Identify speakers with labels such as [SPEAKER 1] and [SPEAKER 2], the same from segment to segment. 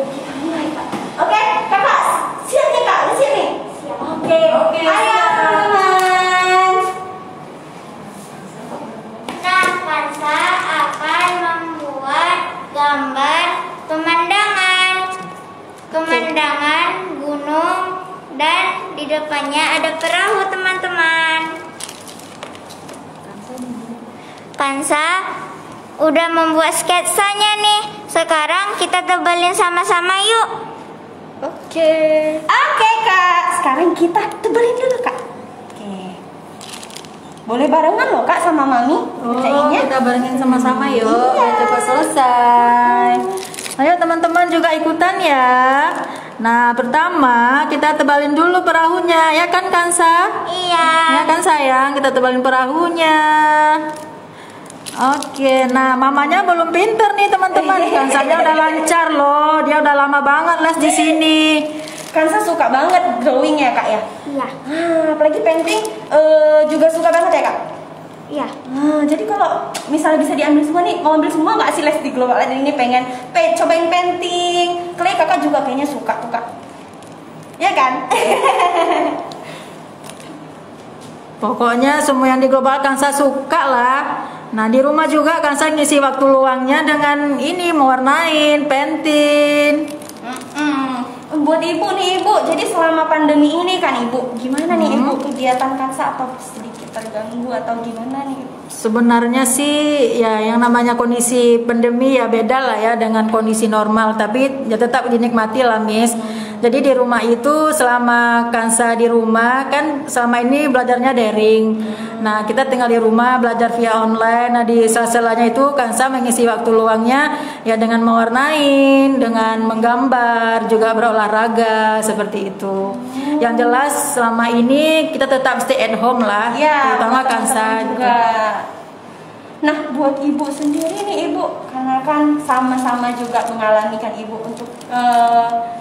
[SPEAKER 1] kita mulai Kak. Oke, Kakak siap nih Kak, udah siap nih? Siap. Oke, ayo teman-teman.
[SPEAKER 2] Nah, Kansa akan membuat gambar pemandangan gunung dan di depannya ada perahu teman-teman. Kansa udah membuat sketsanya nih. Sekarang kita tebalin sama-sama yuk.
[SPEAKER 1] Oke Kak, sekarang kita tebelin dulu Kak. Oke. Boleh barengan loh Kak sama Mami.
[SPEAKER 3] Kita barengin sama-sama yuk.
[SPEAKER 1] Iya.
[SPEAKER 3] Cepat selesai. Ayo teman-teman juga ikutan ya. Nah, pertama kita tebalin dulu perahunya, ya kan Kansa?
[SPEAKER 2] Iya.
[SPEAKER 3] Ya kan sayang, kita tebalin perahunya. Oke, nah mamanya belum pinter nih teman-teman. Kansanya udah lancar loh, dia udah lama banget les di sini.
[SPEAKER 1] Kansa suka banget drawing ya Kak ya?
[SPEAKER 2] Iya.
[SPEAKER 1] Apalagi painting juga suka banget ya Kak?
[SPEAKER 2] Iya.
[SPEAKER 1] Jadi kalau misalnya bisa diambil semua nih, mau ambil semua nggak sih les di Global Art ini? Pengen cobain painting. Clay Kakak juga kayaknya suka tuh Kak. Ya kan?
[SPEAKER 3] Pokoknya semua yang di Global Kansa suka lah. Nah di rumah juga Kansa ngisi waktu luangnya dengan ini mewarnain, painting.
[SPEAKER 1] Buat Ibu nih Ibu, jadi selama pandemi ini kan Ibu, gimana nih Ibu kegiatan Kansa atau sedikit terganggu atau gimana nih Ibu?
[SPEAKER 3] Sebenarnya sih ya yang namanya kondisi pandemi ya beda lah ya dengan kondisi normal, tapi ya tetap dinikmati lah Miss. Jadi di rumah itu selama Kansa di rumah kan selama ini belajarnya daring. Nah kita tinggal di rumah belajar via online. Nah di sela-selanya itu Kansa mengisi waktu luangnya ya dengan mewarnain, dengan menggambar, juga berolahraga seperti itu. Yang jelas selama ini kita tetap stay at home lah,
[SPEAKER 1] Ya,
[SPEAKER 3] terutama Kansa
[SPEAKER 1] juga. Nah, buat Ibu sendiri nih Ibu, karena kan sama-sama juga mengalami kan Ibu untuk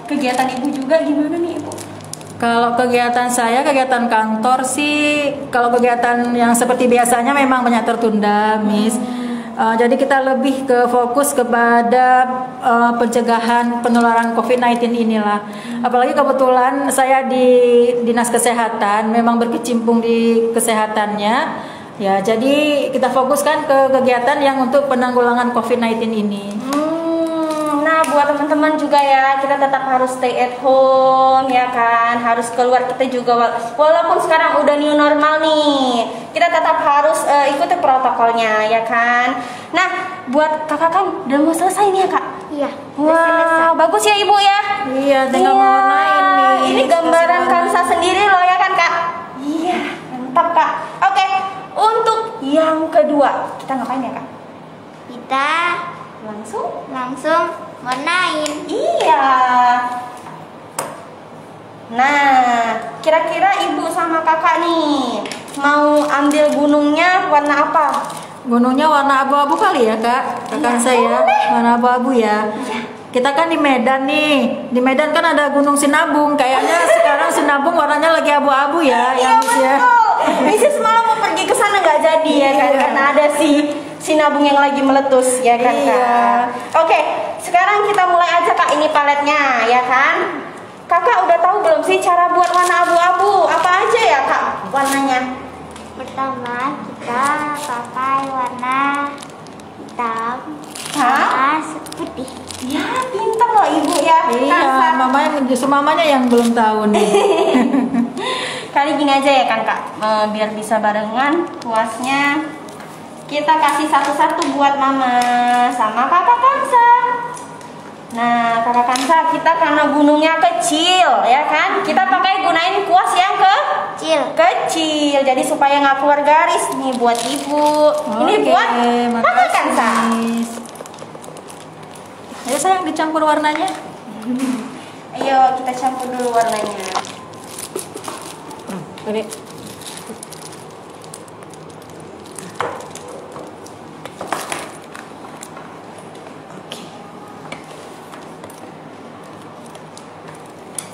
[SPEAKER 1] kegiatan Ibu juga gimana nih Ibu?
[SPEAKER 3] Kalau kegiatan saya, kegiatan kantor sih, kalau kegiatan yang seperti biasanya memang banyak tertunda, Miss. Jadi kita lebih ke fokus kepada pencegahan penularan COVID-19 inilah. Apalagi kebetulan saya di Dinas Kesehatan, memang berkecimpung di kesehatannya. Ya, jadi kita fokuskan ke kegiatan yang untuk penanggulangan COVID-19 ini.
[SPEAKER 1] Nah, buat teman-teman juga ya, kita tetap harus stay at home ya kan, harus keluar kita juga walaupun sekarang udah new normal nih, kita tetap harus ikuti protokolnya ya kan. Nah, buat kakak kan udah mau selesai nih ya kak?
[SPEAKER 2] Iya.
[SPEAKER 1] Wah, bagus ya ibu ya.
[SPEAKER 3] Iya, tinggal mewarnain nih.
[SPEAKER 1] Ini gambaran Kansa sendiri loh ya kan kak? Iya, mantap kak. Oke, untuk yang kedua kita ngapain ya kak?
[SPEAKER 2] Kita langsung warnain.
[SPEAKER 1] Iya. Nah, kira-kira ibu sama kakak nih mau ambil gunungnya warna apa?
[SPEAKER 3] Gunungnya warna abu-abu kali ya kak? Kakak saya warna abu-abu ya. Kita kan di Medan nih. Di Medan kan ada Gunung Sinabung. Kayaknya sekarang Sinabung warnanya lagi abu-abu ya.
[SPEAKER 1] Iya betul. Misis malah mau pergi ke sana nggak jadi ya kan? Karena ada si Sinabung yang lagi meletus ya kan kak? Oke, sekarang kita mulai aja kak, ini paletnya ya kan? Kakak udah tahu belum sih cara buat warna abu-abu? Apa aja ya kak warnanya?
[SPEAKER 2] Pertama kita pakai warna hitam
[SPEAKER 1] Hah?
[SPEAKER 2] sama putih.
[SPEAKER 1] Ya pintar loh ibu ya.
[SPEAKER 3] Iya, mamanya justru mamanya yang belum tahu nih.
[SPEAKER 1] Kali gini aja ya kan kak, biar bisa barengan kuasnya. Kita kasih satu-satu buat mama sama kakak Kansa. Nah kakak Kansa, kita karena gunungnya kecil ya kan, kita pakai gunain kuas yang kecil, jadi supaya nggak keluar garis nih buat ibu. Ini buat kakak Kansa.
[SPEAKER 3] Ayo sayang dicampur warnanya.
[SPEAKER 1] Ayo kita campur dulu warnanya.
[SPEAKER 3] Oke.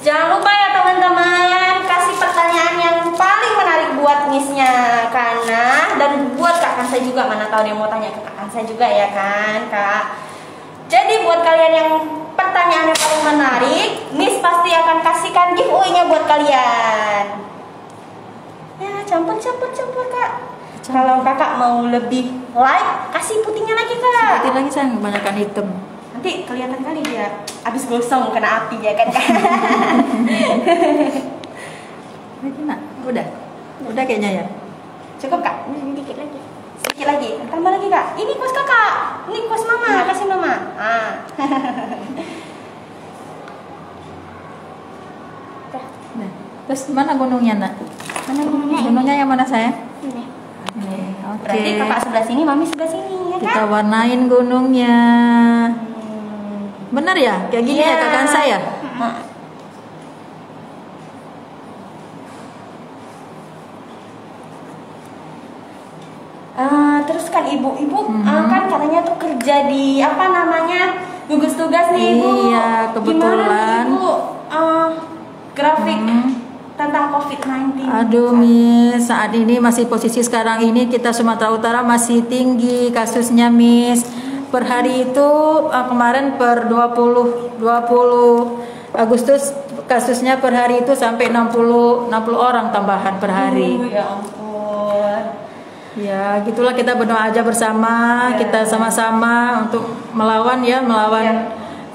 [SPEAKER 1] Jangan lupa ya teman-teman, kasih pertanyaan yang paling menarik buat missnya Kana dan buat Kak Kansa juga, mana tahu dia mau tanya ke Kak Kansa juga ya kan kak. Jadi buat kalian yang pertanyaannya paling menarik, Miss pasti akan kasihkan giveaway-nya buat kalian. Ya, campur Kak. Kalau Kakak mau lebih light, kasih putihnya lagi Kak.
[SPEAKER 3] Sedikit lagi sayang, kebanyakan hitam.
[SPEAKER 1] Nanti kelihatan kali dia habis gosong kena api ya kan Kak.
[SPEAKER 3] Lagi nak, udah kayaknya ya.
[SPEAKER 1] Cukup Kak?
[SPEAKER 2] Sedikit lagi.
[SPEAKER 1] Sedikit lagi, tambah lagi Kak. Ini kuas Kakak, ini kuas Mama, kasih Mama.
[SPEAKER 3] Nah, terus mana gunungnya nak?
[SPEAKER 2] Mana gunungnya?
[SPEAKER 3] Gunungnya yang mana sayang?
[SPEAKER 2] Ini.
[SPEAKER 3] Ini, oke.
[SPEAKER 1] Berarti Kakak sebelah sini, Mami sebelah sini ya
[SPEAKER 3] Kita
[SPEAKER 1] kan?
[SPEAKER 3] warnain gunungnya. Bener ya? Kayak gini ya Kak Kansa ya?
[SPEAKER 1] Terus kan ibu-ibu kan katanya tuh kerja di apa namanya gugus tugas nih ibu.
[SPEAKER 3] Iya, kebetulan.
[SPEAKER 1] Gimana nih, ibu grafik tentang COVID-19?
[SPEAKER 3] Aduh Miss, saat ini masih posisi sekarang ini kita Sumatera Utara masih tinggi kasusnya Miss. Per hari itu kemarin per 20 Agustus kasusnya per hari itu sampai 60 orang tambahan per hari.
[SPEAKER 1] Ya ampun.
[SPEAKER 3] Ya, gitulah kita berdoa aja bersama, kita sama-sama untuk melawan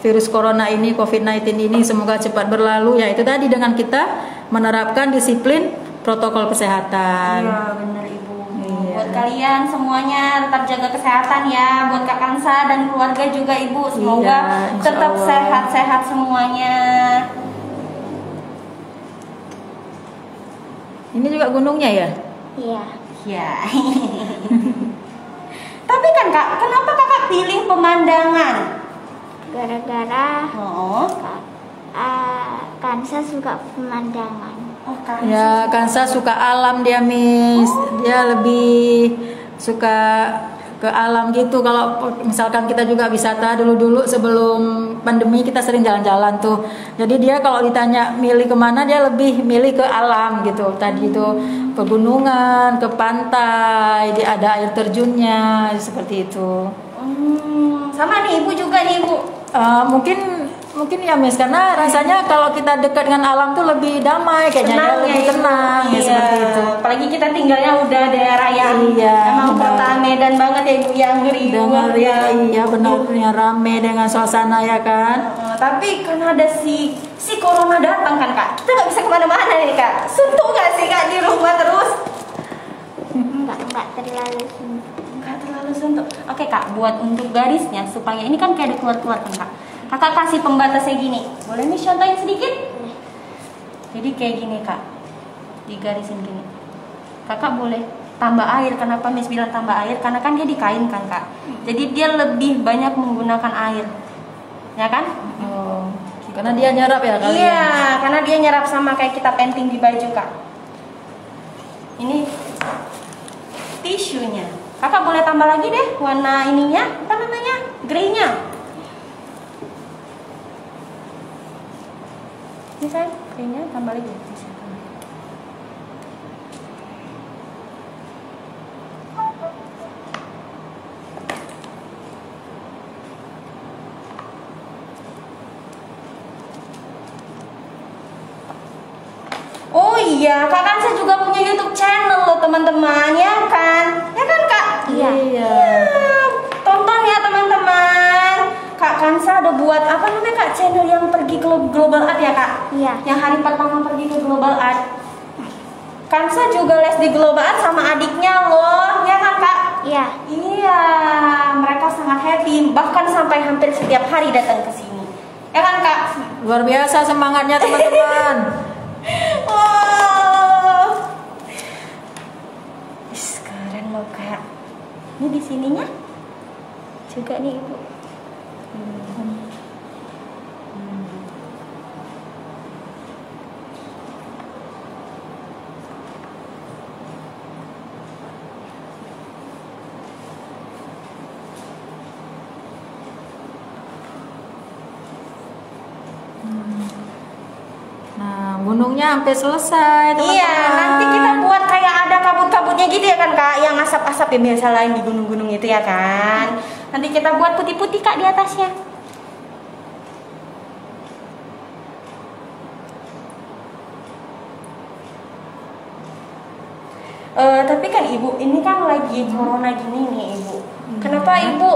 [SPEAKER 3] virus corona ini, COVID-19 ini, semoga cepat berlalu. Ya itu tadi dengan kita menerapkan disiplin protokol kesehatan.
[SPEAKER 1] Iya benar ibu. Buat kalian semuanya tetap jaga kesehatan ya. Buat Kak Kansa dan keluarga juga ibu, semoga
[SPEAKER 3] Insya
[SPEAKER 1] tetap
[SPEAKER 3] Allah.
[SPEAKER 1] sehat-sehat semuanya.
[SPEAKER 3] Ini juga gunungnya ya?
[SPEAKER 2] Iya.
[SPEAKER 1] Ya. Tapi kan Kak, kenapa Kakak pilih pemandangan?
[SPEAKER 2] Gara-gara
[SPEAKER 1] Oh,
[SPEAKER 2] Kansa suka pemandangan.
[SPEAKER 1] Kansa.
[SPEAKER 3] Ya, Kansa suka alam dia Miss. Dia lebih suka ke alam gitu. Kalau misalkan kita juga wisata dulu sebelum pandemi kita sering jalan-jalan tuh. Jadi dia kalau ditanya milih kemana dia lebih milih ke alam gitu. Tadi itu pegunungan, ke pantai, dia ada air terjunnya seperti itu.
[SPEAKER 1] Sama nih ibu juga nih ibu.
[SPEAKER 3] Mungkin ya Miss, karena rasanya kalau kita dekat dengan alam tuh lebih damai kayaknya, ya, lebih
[SPEAKER 1] Ibu.
[SPEAKER 3] tenang ya
[SPEAKER 1] Iya.
[SPEAKER 3] seperti itu.
[SPEAKER 1] Apalagi kita tinggalnya udah daerah yang
[SPEAKER 3] Iya,
[SPEAKER 1] emang
[SPEAKER 3] benar.
[SPEAKER 1] kota Medan banget ya ibu, yang riuh
[SPEAKER 3] Dengar
[SPEAKER 1] ya.
[SPEAKER 3] iya benar-benar rame dengan suasana ya kan.
[SPEAKER 1] Tapi kan ada si corona datang kan Kak, kita nggak bisa kemana-mana nih Kak. Suntuk nggak sih Kak di rumah terus?
[SPEAKER 2] Enggak terlalu suntuk.
[SPEAKER 1] Nggak terlalu suntuk. Oke Kak, buat untuk garisnya supaya ini kan kayak ada keluar-keluar kan Kak. Kakak kasih pembatasnya gini. Boleh nih contohin sedikit? Jadi kayak gini Kak, digarisin gini. Kakak boleh tambah air. Kenapa Miss bilang tambah air? Karena kan dia di kain kan Kak. Jadi dia lebih banyak menggunakan air, ya kan?
[SPEAKER 3] Oh, karena dia nyerap ya kali
[SPEAKER 1] Iya,
[SPEAKER 3] ya.
[SPEAKER 1] karena dia nyerap sama kayak kita painting di baju Kak. Ini tisunya. Kakak boleh tambah lagi deh warna ininya, apa namanya? Grey-nya. Ini kan grey-nya tambah lagi. Oh iya, Kak Kansa juga punya YouTube channel loh teman-teman, ya kan? Ya kan Kak?
[SPEAKER 2] Iya.
[SPEAKER 3] Iya.
[SPEAKER 1] Tonton ya teman-teman. Kak Kansa ada buat apa namanya Kak, channel yang pergi ke Global Art ya Kak?
[SPEAKER 2] Iya.
[SPEAKER 1] Yang hari pertama pergi ke Global Art. Kansa juga les di Global Art sama adiknya loh, ya kan Kak?
[SPEAKER 2] Iya.
[SPEAKER 1] Iya, mereka sangat happy, bahkan sampai hampir setiap hari datang ke sini. Ya kan Kak?
[SPEAKER 3] Luar biasa semangatnya teman-teman.
[SPEAKER 1] Oh, keren loh Kak. Ini di sininya juga nih Ibu.
[SPEAKER 3] Nah, gunungnya sampai selesai teman-teman.
[SPEAKER 1] Iya, nanti kita buat kayak ada kabut-kabutnya gitu ya kan Kak, yang asap-asap yang biasa lain di gunung-gunung itu ya kan. Nanti kita buat putih-putih Kak di atasnya. Tapi kan Ibu, ini kan lagi corona gini nih Ibu. Kenapa Ibu,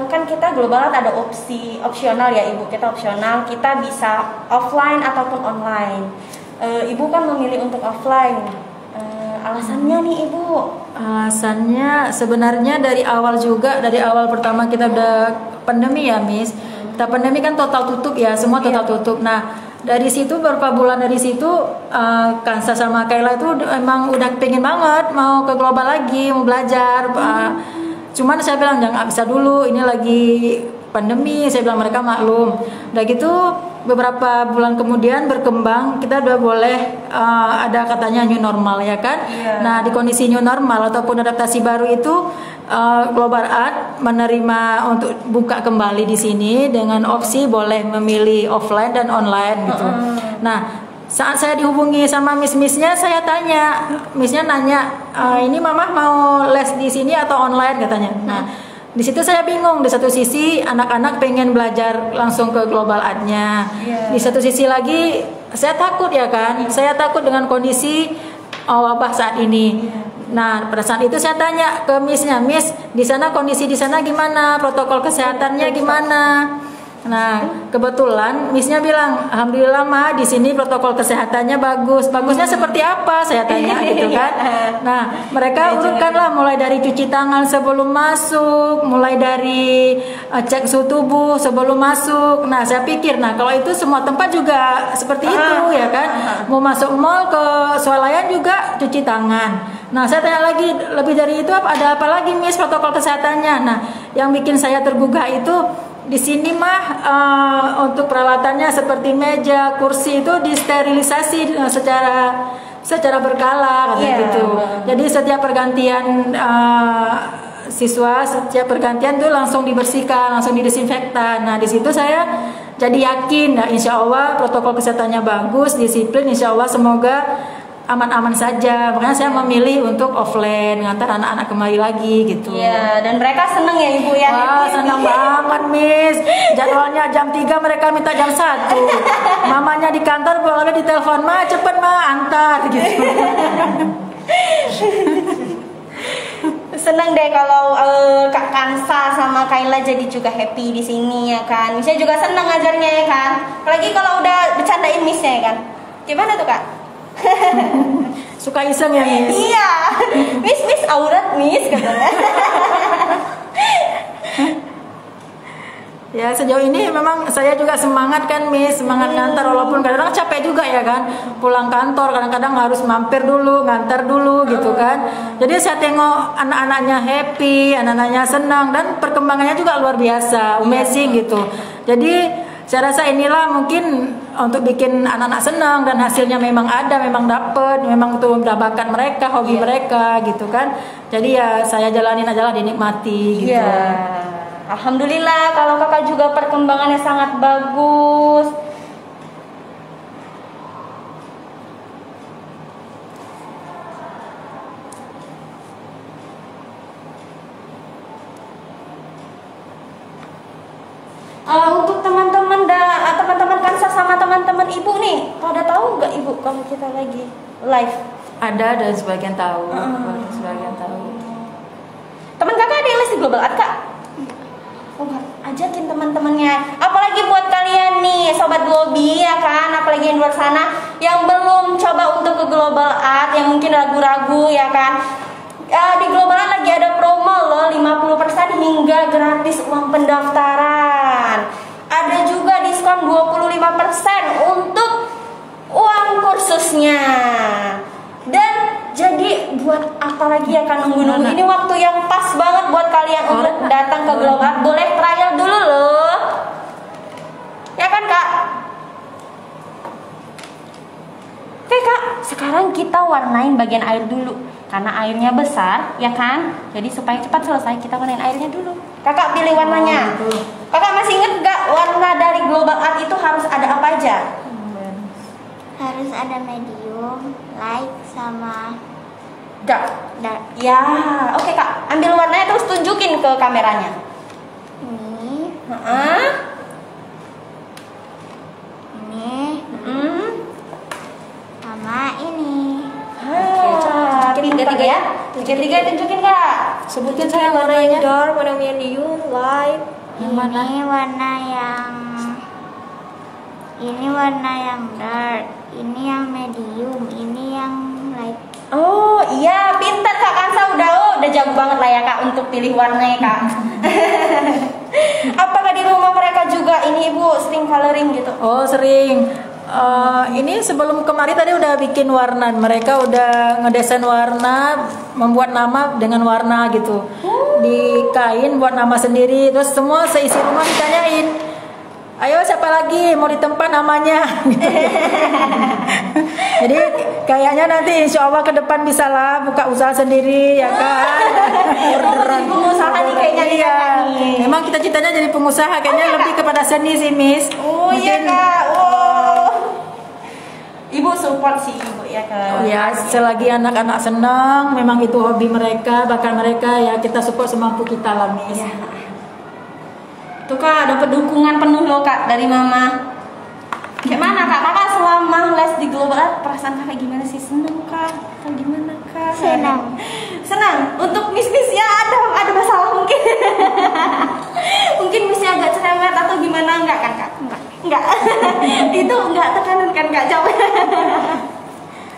[SPEAKER 1] kan kita global ada opsional ya Ibu, kita opsional, kita bisa offline ataupun online. Ibu kan memilih untuk offline. Alasannya nih Ibu?
[SPEAKER 3] Alasannya sebenarnya dari awal pertama kita udah pandemi ya Miss. Kita pandemi kan total tutup ya, semua total tutup. Nah dari situ beberapa bulan dari situ Kansa sama Kayla itu emang udah pengen banget mau ke global lagi, mau belajar. Cuman saya bilang jangan bisa dulu, ini lagi pandemi. Saya bilang mereka maklum. Udah gitu beberapa bulan kemudian berkembang, kita udah boleh ada katanya new normal ya kan. Nah di kondisi new normal ataupun adaptasi baru itu Global Art menerima untuk buka kembali di sini dengan opsi boleh memilih offline dan online gitu. Nah saat saya dihubungi sama miss-missnya, saya tanya, missnya nanya, ini mama mau les di sini atau online katanya. Nah di situ saya bingung. Di satu sisi anak-anak pengen belajar langsung ke Global Art-nya. Di satu sisi lagi saya takut ya kan. Saya takut dengan kondisi wabah saat ini. Nah pada saat itu saya tanya ke missnya, Miss di sana kondisi di sana gimana, protokol kesehatannya gimana? Nah kebetulan missnya bilang, alhamdulillah Ma di sini protokol kesehatannya bagus. Bagusnya seperti apa? Saya tanya gitu kan. Nah mereka urutkanlah mulai dari cuci tangan sebelum masuk, mulai dari cek suhu tubuh sebelum masuk. Nah saya pikir, nah kalau itu semua tempat juga seperti itu ya kan. Mau masuk mall ke swalayan juga cuci tangan. Nah saya tanya lagi, lebih dari itu ada apa lagi Miss protokol kesehatannya? Nah yang bikin saya tergugah itu di sini mah untuk peralatannya seperti meja, kursi itu disterilisasi secara berkala katanya gitu. Jadi setiap pergantian siswa, setiap pergantian tuh langsung dibersihkan, langsung didesinfektan. Nah di situ saya jadi yakin, nah insya Allah protokol kesehatannya bagus, disiplin, insya Allah semoga aman-aman saja. Makanya saya memilih untuk offline, ngantar anak-anak kembali lagi gitu.
[SPEAKER 1] Iya, dan mereka seneng ya Ibu ya.
[SPEAKER 3] Wah, senang banget Miss. Jadwalnya jam 3 mereka minta jam 1. Mamanya di kantor boleh ditelepon, Ma cepet Ma antar gitu.
[SPEAKER 1] Seneng deh kalau Kak Kansa sama Kayla jadi juga happy di sini ya kan. Missnya juga seneng ngajarnya ya kan. Apalagi kalau udah bercandain Missnya ya kan. Gimana tuh Kak?
[SPEAKER 3] Suka iseng ya Miss?
[SPEAKER 1] Iya, Miss aurat Miss katanya.
[SPEAKER 3] Ya sejauh ini memang saya juga semangat kan Miss, semangat ngantar walaupun kadang-kadang capek juga ya kan. Pulang kantor kadang-kadang harus mampir dulu, ngantar dulu gitu kan. Jadi saya tengok anak-anaknya happy, anak-anaknya senang dan perkembangannya juga luar biasa, amazing gitu. Jadi saya rasa inilah mungkin untuk bikin anak-anak senang dan hasilnya memang ada, memang dapet, memang itu bakat mereka, hobi mereka gitu kan. Jadi ya saya jalanin aja lah, dinikmati gitu.
[SPEAKER 1] Alhamdulillah kalau kakak juga perkembangannya sangat bagus. Untuk teman-teman Kansa sama teman-teman Ibu nih, pada tahu nggak Ibu kalau kita lagi live?
[SPEAKER 3] Ada sebagian tahu, sebagian tahu.
[SPEAKER 1] Teman kakak ada yang les di Global Art Kak? Oh enggak, ajakin teman-temannya. Apalagi buat kalian nih, sobat Globi ya kan, apalagi yang di luar sana yang belum coba untuk ke Global Art, yang mungkin ragu-ragu ya kan. Di Global Art lagi ada promo loh, 50% hingga gratis uang pendaftaran. Ada juga diskon 25% untuk uang kursusnya. Dan jadi buat apa lagi ya kan nunggu-nunggu, ini waktu yang pas banget buat kalian untuk datang ke Global Art. Boleh trial dulu loh. Ya kan Kak? Oke Kak, sekarang kita warnain bagian air dulu. Karena airnya besar, ya kan? Jadi supaya cepat selesai, kita warnain airnya dulu. Kakak pilih warnanya. Kakak masih inget gak warna dari Global Art itu harus ada apa aja?
[SPEAKER 2] Harus ada medium, light, sama
[SPEAKER 1] Dark. Ya, oke Kak. Ambil warnanya terus tunjukin ke kameranya.
[SPEAKER 2] ini,
[SPEAKER 1] Ini.
[SPEAKER 2] sama ini.
[SPEAKER 1] Oke, Tiga-tiga tunjukin kak.
[SPEAKER 3] Sebutin saya
[SPEAKER 4] Warna yang
[SPEAKER 3] warnanya.
[SPEAKER 4] dark, warna yang medium, light.
[SPEAKER 3] Yang mana?
[SPEAKER 2] Ini warna yang dark, ini yang medium, ini yang light.
[SPEAKER 1] Oh iya, pintar kak Kansa udah jago banget lah ya kak untuk pilih warnanya kak. Apakah di rumah mereka juga ini ibu sering coloring gitu?
[SPEAKER 3] Oh sering. Ini sebelum kemarin tadi udah bikin warna. Mereka udah ngedesain warna, membuat nama dengan warna gitu. Di kain buat nama sendiri. Terus semua seisi rumah ditanyain, ayo siapa lagi mau ditempa namanya. Jadi kayaknya nanti insya Allah ke depan bisa lah buka usaha sendiri ya kan.
[SPEAKER 1] Orderan pengusaha nih kayaknya nih
[SPEAKER 3] Iya.
[SPEAKER 1] kakak nih.
[SPEAKER 3] Memang kita citanya jadi pengusaha, kayaknya lebih kepada seni sih Miss.
[SPEAKER 1] Oh iya
[SPEAKER 3] Mungkin-
[SPEAKER 1] kak, oh. Ibu support sih ibu ya kak.
[SPEAKER 3] Ya, selagi anak-anak senang, memang itu hobi mereka, bahkan mereka ya kita support semampu kita lah, Miss.
[SPEAKER 1] Ya. Tuh kak, dapat dukungan penuh loh kak dari mama. Gimana kak? Kakak selama les di Global Art perasaan kakak gimana sih? Seneng kak? Atau gimana kak?
[SPEAKER 2] Senang.
[SPEAKER 1] Senang. Untuk miss ya ada masalah mungkin. Mungkin missnya agak cerewet atau gimana enggak kan kak? Enggak. Itu enggak tekanan kan kak? Jawab.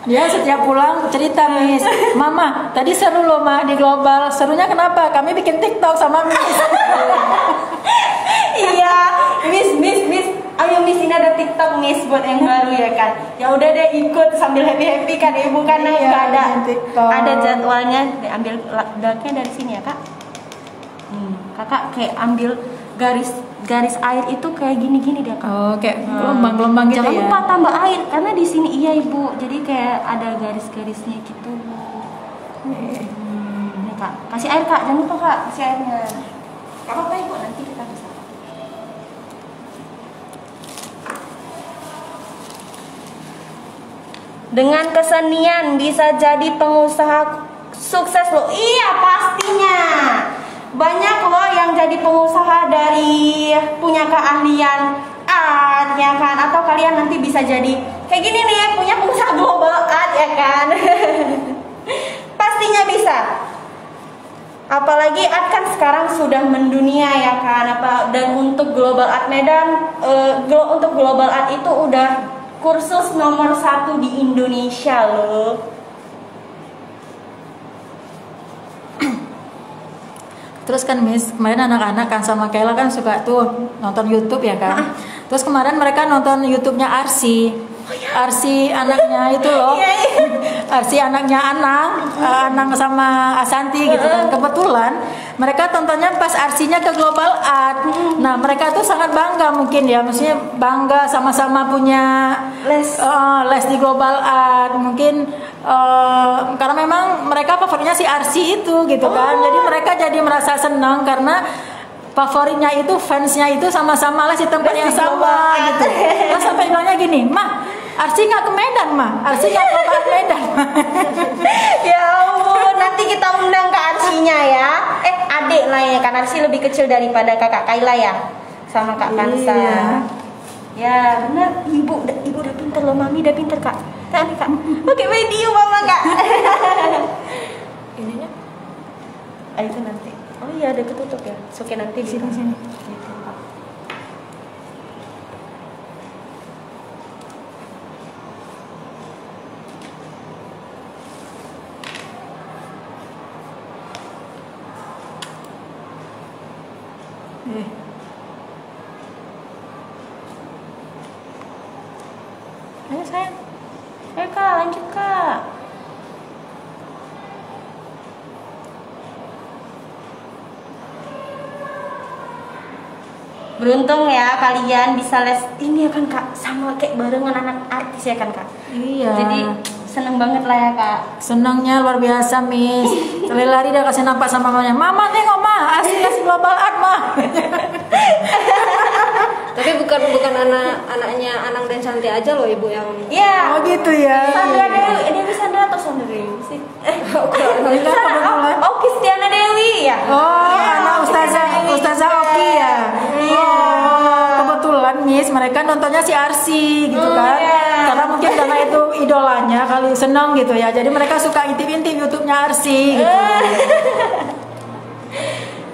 [SPEAKER 3] Dia setiap pulang cerita, Miss, Mama, tadi seru loh Ma di Global. Serunya kenapa? Kami bikin TikTok sama Miss.
[SPEAKER 1] Iya, Miss. Ayo Miss, ini ada TikTok Miss buat yang baru ya kan. Ya udah deh ikut sambil happy kan ibu karena
[SPEAKER 3] Iya,
[SPEAKER 1] nggak ada
[SPEAKER 3] bikin TikTok.
[SPEAKER 1] ada jadwalnya. Ambil dartnya dari sini ya kak. Kakak kayak ambil garis air itu kayak gini deh kak.
[SPEAKER 3] Oh, kayak gelombang-gelombang gitu
[SPEAKER 1] Jangan
[SPEAKER 3] ya.
[SPEAKER 1] lupa tambah air karena di sini iya ibu. Jadi kayak ada garis-garisnya gitu. Nih kak, kasih air kak. Jangan lupa kak, kasih airnya. Gak apa-apa ibu, nanti kita bisa. Dengan kesenian bisa jadi pengusaha sukses loh. Iya pastinya. Banyak loh yang jadi pengusaha dari punya keahlian art ya kan. Atau kalian nanti bisa jadi kayak gini nih, punya pengusaha global art ya kan. Pastinya bisa. Apalagi art kan sekarang sudah mendunia ya kan. Dan untuk Global Art Medan, untuk Global Art itu udah kursus nomor 1 di Indonesia loh.
[SPEAKER 3] Terus kan Miss, kemarin anak-anak kan sama Kayla kan suka tuh nonton YouTube ya kan. Terus kemarin mereka nonton YouTube-nya Arsi. Arsi anaknya itu loh. Arsi anaknya Anang sama Asanti gitu kan. Kebetulan mereka tontonnya pas Arsinya ke Global Art. Nah, mereka tuh sangat bangga mungkin ya, maksudnya bangga sama-sama punya les di Global Art. Mungkin karena memang mereka favoritnya si Arsi itu gitu kan. Jadi mereka jadi merasa senang karena favoritnya itu, fansnya itu sama-sama les di tempat yang sama gitu. Terus sampai bilangnya gini, Mah, Arsi nggak ke Medan, Mah. Arsi nggak ke Medan.
[SPEAKER 1] Ya ampun, nanti kita undang ke Arsinya ya. Adik lah ya kan, Arsi lebih kecil daripada kakak Kayla ya, sama kak Kansa.
[SPEAKER 3] Iya.
[SPEAKER 1] Ya benar, ibu udah pinter loh, mami udah pinter kak. Tadi kak, pakai video mama kak.
[SPEAKER 4] Ininya
[SPEAKER 1] Itu nanti. Oh iya ada ketutup ya. Oke nanti di sini. Ayo sayang. Ayo kak, lanjut kak. Beruntung ya kalian bisa les ini ya kan kak, sama kayak barengan anak artis ya kan kak.
[SPEAKER 3] Iya.
[SPEAKER 1] Jadi seneng banget lah ya kak.
[SPEAKER 3] Senangnya luar biasa, Miss. Lari-lari dia kasih nampak sama mamanya. Mama tengok mah, Arsi kasih Global Art mah.
[SPEAKER 4] tapi bukan anaknya Anang dan Santi aja loh ibu yang
[SPEAKER 1] Iya.
[SPEAKER 3] Oh gitu ya.
[SPEAKER 1] Sandra Dewi, Dewi Sandra atau Sandra Dewi sih?
[SPEAKER 3] kebetulan.
[SPEAKER 1] Oh Kristiana Dewi ya.
[SPEAKER 3] Oh, anak Ustazah Oki ya.
[SPEAKER 1] Iya.
[SPEAKER 3] Oh, kebetulan Miss, mereka nontonnya si Arsi gitu kan.
[SPEAKER 1] Iya.
[SPEAKER 3] Karena mungkin karena itu idolanya kali, seneng gitu ya. Jadi mereka suka intip-intip YouTube-nya Arsi gitu.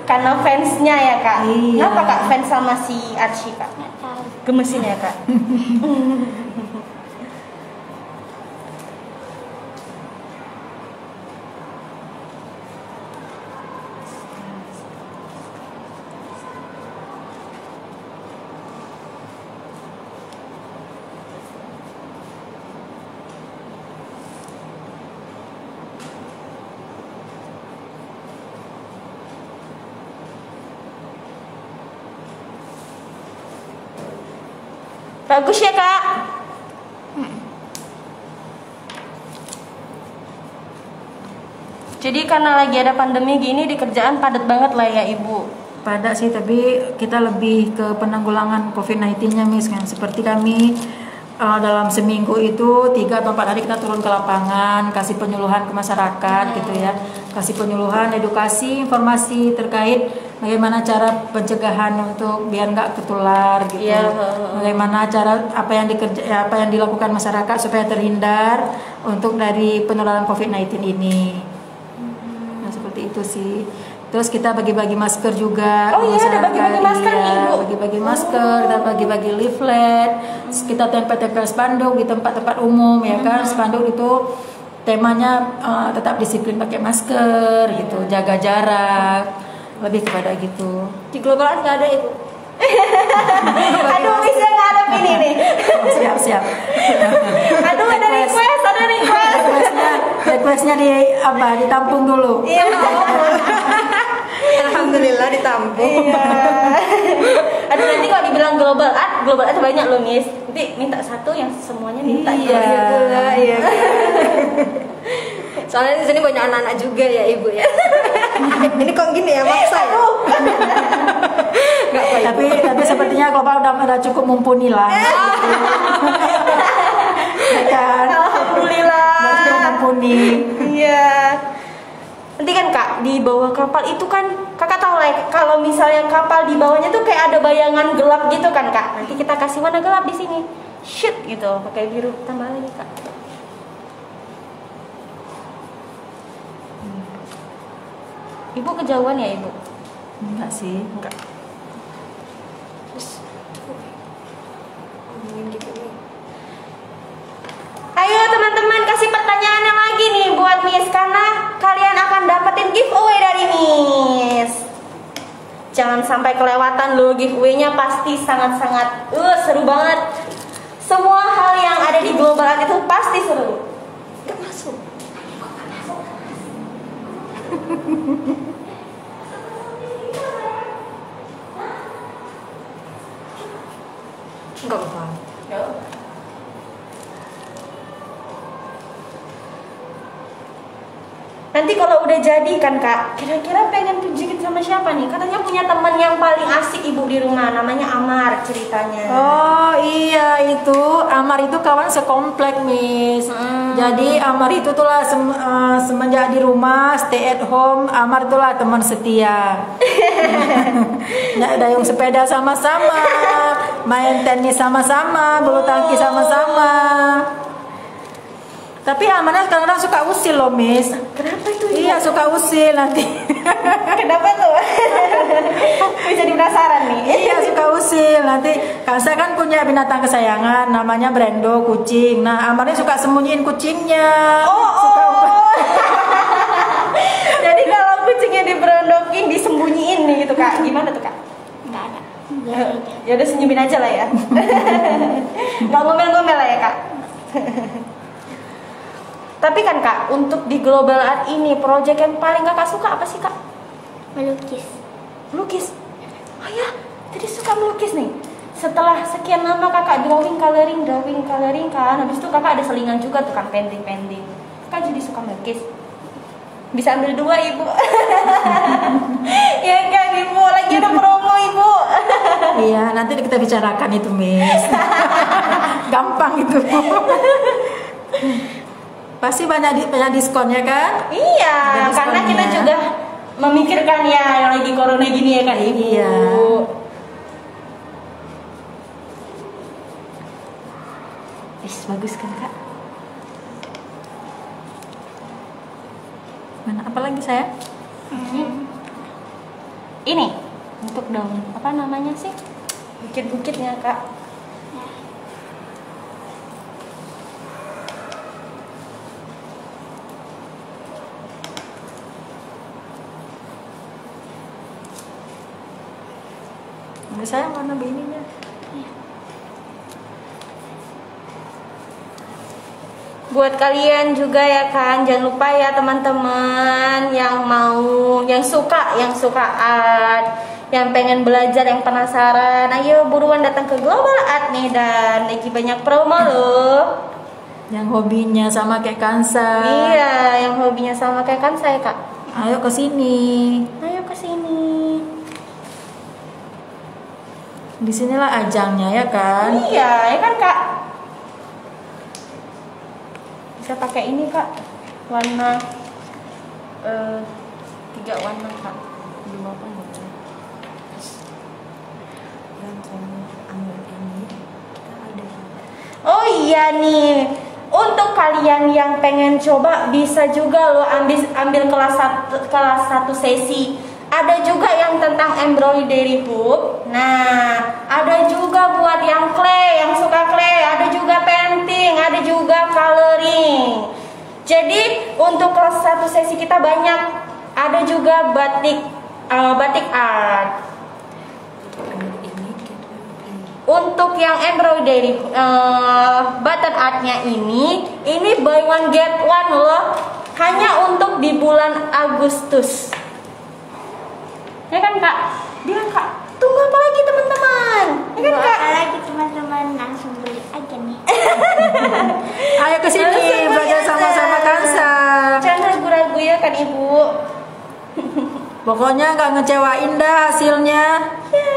[SPEAKER 1] Karena fansnya ya kak.
[SPEAKER 3] Iya.
[SPEAKER 1] Kenapa kak fans sama si Archie kak?
[SPEAKER 2] Nggak tahu.
[SPEAKER 1] Gemesin ya kak. Bagus ya kak. Jadi karena lagi ada pandemi gini di kerjaan padat banget lah ya ibu.
[SPEAKER 3] Pada sih, tapi kita lebih ke penanggulangan COVID-19-nya Miss kan. Seperti kami dalam seminggu itu 3 atau 4 hari kita turun ke lapangan, kasih penyuluhan ke masyarakat gitu ya. Kasih penyuluhan, edukasi, informasi terkait bagaimana cara pencegahan untuk biar nggak ketular gitu.
[SPEAKER 1] Iya.
[SPEAKER 3] Bagaimana cara apa yang dilakukan masyarakat supaya terhindar untuk dari penularan COVID-19 ini. Nah, seperti itu sih. Terus kita bagi-bagi masker juga.
[SPEAKER 1] Oh iya, ada bagi-bagi masker nih,
[SPEAKER 3] Iya,
[SPEAKER 1] Bu.
[SPEAKER 3] bagi-bagi masker, kita bagi-bagi leaflet, kita tempel-tempel spanduk di tempat-tempat umum ya kan. Spanduk itu temanya tetap disiplin pakai masker gitu, jaga jarak, lebih kepada gitu.
[SPEAKER 4] Di global nggak ada ibu.
[SPEAKER 1] Aduh bisa ngadep ini nih.
[SPEAKER 3] Siap.
[SPEAKER 1] Aduh ada request.
[SPEAKER 3] Requestnya ditampung dulu.
[SPEAKER 1] Iya.
[SPEAKER 4] Alhamdulillah ditampung.
[SPEAKER 1] Iya. Aduh nanti kalau dibilang global art banyak loh Miss. Nanti minta satu yang semuanya minta.
[SPEAKER 3] Iya.
[SPEAKER 4] Iya. Soalnya di sini banyak anak-anak juga ya ibu ya. Ini kok gini ya maksa ya? Nggak apa-apa.
[SPEAKER 3] Tapi sepertinya Global udah cukup mumpuni lah. Ya kan?
[SPEAKER 1] Alhamdulillah.
[SPEAKER 3] Udah cukup mumpuni.
[SPEAKER 1] Iya. Nanti kan kak di bawah kapal itu kan kakak tahu lah ya, kalau misalnya kapal di bawahnya tuh kayak ada bayangan gelap gitu kan kak. Nanti kita kasih warna gelap di sini. Shit gitu pakai biru tambah lagi kak. Ibu kejauhan ya ibu?
[SPEAKER 3] Enggak sih.
[SPEAKER 1] Enggak.
[SPEAKER 4] Ngomongin gitu nih.
[SPEAKER 1] Ayo teman-teman kasih pertanyaannya lagi nih buat Miss karena kalian akan dapetin giveaway dari Miss. Jangan sampai kelewatan loh, giveaway-nya pasti sangat-sangat seru banget. Semua hal yang ada di Global Art itu pasti seru.
[SPEAKER 4] Nggak masuk. Nggak apa-apa.
[SPEAKER 1] Nanti kalau udah jadi kan kak, kira-kira pengen tunjukin sama siapa nih? Katanya punya teman yang paling asik ibu di rumah, namanya Amar ceritanya.
[SPEAKER 3] Oh iya, itu Amar itu kawan sekomplek Miss. Jadi Amar itu tuh lah semenjak di rumah stay at home, Amar tuh lah teman setia. Dayung sepeda sama-sama, main tenis sama-sama, bulu tangkis sama-sama. Tapi Amarnya kadang-kadang suka usil loh Miss.
[SPEAKER 1] Kenapa itu?
[SPEAKER 3] Iya, suka usil nanti.
[SPEAKER 1] Kenapa tuh? Bisa penasaran nih.
[SPEAKER 3] Iya, suka usil nanti. Kansa kan punya binatang kesayangan namanya Brando, kucing. Nah Amarnya suka sembunyiin kucingnya. Suka
[SPEAKER 1] Jadi kalau kucingnya diberondokin, disembunyiin nih gitu kak. Gimana tuh kak?
[SPEAKER 2] Nggak ada.
[SPEAKER 1] Ya udah senyumin aja lah ya. Nggak ngomel-ngomel lah ya kak. Tapi kan kak, untuk di Global Art ini project yang paling kakak suka apa sih kak?
[SPEAKER 2] Melukis.
[SPEAKER 1] Melukis. Oh ya, jadi suka melukis nih. Setelah sekian lama kakak drawing coloring kan, habis itu kakak ada selingan juga tuh kan painting. Kakak jadi suka melukis. Bisa ambil 2 ibu. Ya kan ibu, lagi ada promo ibu.
[SPEAKER 3] Iya, nanti kita bicarakan itu Miss. Gampang itu. Pasti banyak diskonnya kan?
[SPEAKER 1] Iya,
[SPEAKER 3] Ada
[SPEAKER 1] karena kita
[SPEAKER 3] diskonnya.
[SPEAKER 1] juga memikirkan ya yang lagi corona gini ya kan ibu.
[SPEAKER 3] Iya.
[SPEAKER 1] bagus kan kak?
[SPEAKER 3] Mana apa lagi saya?
[SPEAKER 1] Ini untuk daun apa namanya sih? Bukit-bukitnya kak.
[SPEAKER 3] Ini saya mana begininya?
[SPEAKER 1] Buat kalian juga ya kan, jangan lupa ya teman-teman yang suka art, yang pengen belajar, yang penasaran, ayo buruan datang ke Global Art nih, dan lagi banyak promo loh.
[SPEAKER 3] Yang hobinya sama kayak Kansa.
[SPEAKER 1] Iya, yang hobinya sama kayak kan saya kak.
[SPEAKER 3] Ayo ke sini.
[SPEAKER 1] Ayo ke sini.
[SPEAKER 3] Disinilah ajangnya ya kan?
[SPEAKER 1] Iya, ya kan kak. Bisa pakai ini kak, warna 3 warna kak, 2 pun boleh.
[SPEAKER 4] Dan kalau ambil ini kita ada.
[SPEAKER 1] Oh iya nih, untuk kalian yang pengen coba bisa juga loh ambil kelas 1 sesi. Ada juga yang tentang embroidery hoop. Nah, ada juga buat yang clay, yang suka clay, ada juga painting, ada juga coloring. Jadi untuk kelas 1 sesi kita banyak. Ada juga batik art. Untuk yang embroidery button artnya ini buy one get one loh. Hanya untuk di bulan Agustus. Ya kan kak? Bilang kak, tunggu apa lagi teman-teman? Ya kan kak?
[SPEAKER 2] Lagi teman-teman langsung beli aja nih.
[SPEAKER 3] Ayo ke sini belajar sama-sama Kansa.
[SPEAKER 1] Jangan ragu-ragu ya kan ibu.
[SPEAKER 3] Pokoknya nggak ngecewain dah hasilnya.
[SPEAKER 1] Ya.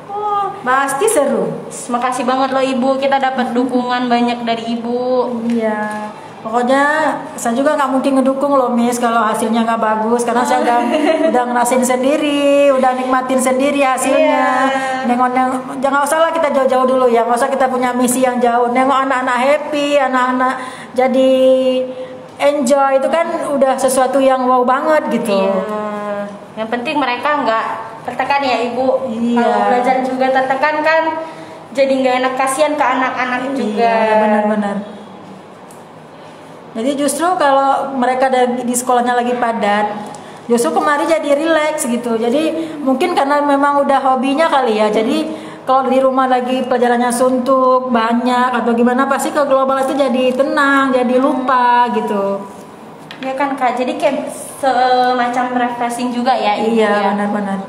[SPEAKER 1] Oh.
[SPEAKER 3] Pasti seru.
[SPEAKER 1] Makasih banget loh ibu, kita dapat dukungan banyak dari ibu.
[SPEAKER 3] Iya. Pokoknya saya juga nggak mungkin ngedukung loh Miss kalau hasilnya nggak bagus, karena saya udah ngerasain sendiri, udah nikmatin sendiri hasilnya. Jangan usah lah kita jauh-jauh dulu ya, nggak usah kita punya misi yang jauh. Nengok anak-anak happy, anak-anak jadi enjoy, itu kan udah sesuatu yang wow banget gitu.
[SPEAKER 1] Iya. Yang penting mereka nggak tertekan ya ibu.
[SPEAKER 3] Iya.
[SPEAKER 1] Kalau belajar juga tertekan kan jadi nggak enak, kasihan ke anak-anak juga.
[SPEAKER 3] Iya, benar-benar. Jadi justru kalau mereka di sekolahnya lagi padat, justru kemari jadi rileks gitu. Jadi mungkin karena memang udah hobinya kali ya. Jadi kalau di rumah lagi pelajarannya suntuk banyak atau gimana, pasti ke global itu jadi tenang, jadi lupa gitu.
[SPEAKER 1] Ya kan kak, jadi kayak semacam refreshing juga ya ibu.
[SPEAKER 3] Iya,
[SPEAKER 1] ya.
[SPEAKER 3] benar-benar.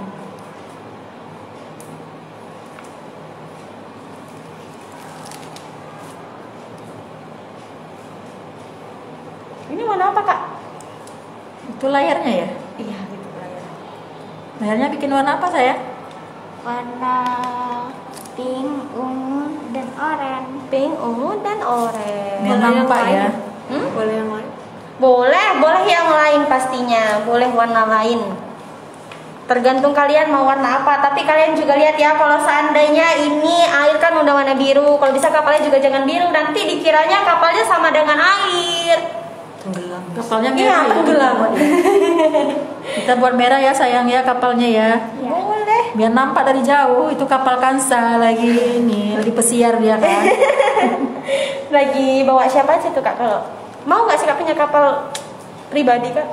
[SPEAKER 1] Ini warna apa kak?
[SPEAKER 3] Itu layarnya ya?
[SPEAKER 1] Iya gitu layar.
[SPEAKER 3] Layarnya bikin warna apa saya?
[SPEAKER 2] Warna pink, ungu, dan oranye.
[SPEAKER 1] Pink, ungu, dan oranye.
[SPEAKER 3] Biar nampak ya.
[SPEAKER 4] Boleh yang lain?
[SPEAKER 1] Boleh yang lain pastinya, boleh warna lain. Tergantung kalian mau warna apa. Tapi kalian juga lihat ya, kalau seandainya ini air kan udah warna biru, kalau bisa kapalnya juga jangan biru, nanti dikiranya kapalnya sama dengan air.
[SPEAKER 4] Tenggelam.
[SPEAKER 3] Kapalnya
[SPEAKER 1] Iya,
[SPEAKER 3] merah.
[SPEAKER 1] tenggelam.
[SPEAKER 3] Kita buat merah ya sayang ya kapalnya ya.
[SPEAKER 1] Boleh.
[SPEAKER 3] Biar nampak dari jauh itu kapal Kansa lagi pesiar dia kan.
[SPEAKER 1] Lagi bawa siapa aja tuh kak? Kalau mau nggak sih kak punya kapal pribadi kak?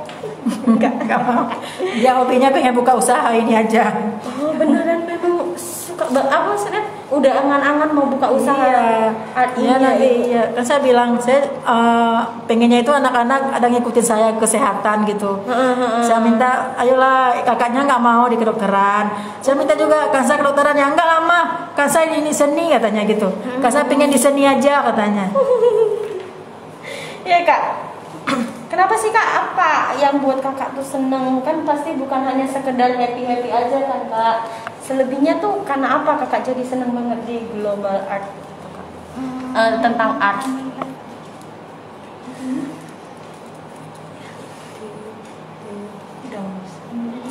[SPEAKER 3] Enggak mau. Dia hobinya pengen buka usaha ini aja.
[SPEAKER 1] Oh beneran memang suka apa maksudnya? Udah angan-angan mau buka usaha.
[SPEAKER 3] Iya.
[SPEAKER 1] Art ini
[SPEAKER 3] Iya
[SPEAKER 1] ya,
[SPEAKER 3] nanti
[SPEAKER 1] Ibu?
[SPEAKER 3] iya. Kan saya bilang saya pengennya itu anak-anak ada ngikutin saya kesehatan gitu. Saya minta ayolah kakaknya nggak mau di kedokteran. Saya minta juga Kansa kedokteran ya enggak lama. Kansa ini seni katanya gitu. Kansa pengen di seni aja katanya.
[SPEAKER 1] Iya kak. Kenapa sih kak? Apa yang buat kakak tuh seneng? Kan pasti bukan hanya sekedar happy aja kan kak. Selebihnya tuh karena apa kakak jadi seneng banget di global art gitu, kak? Tentang art.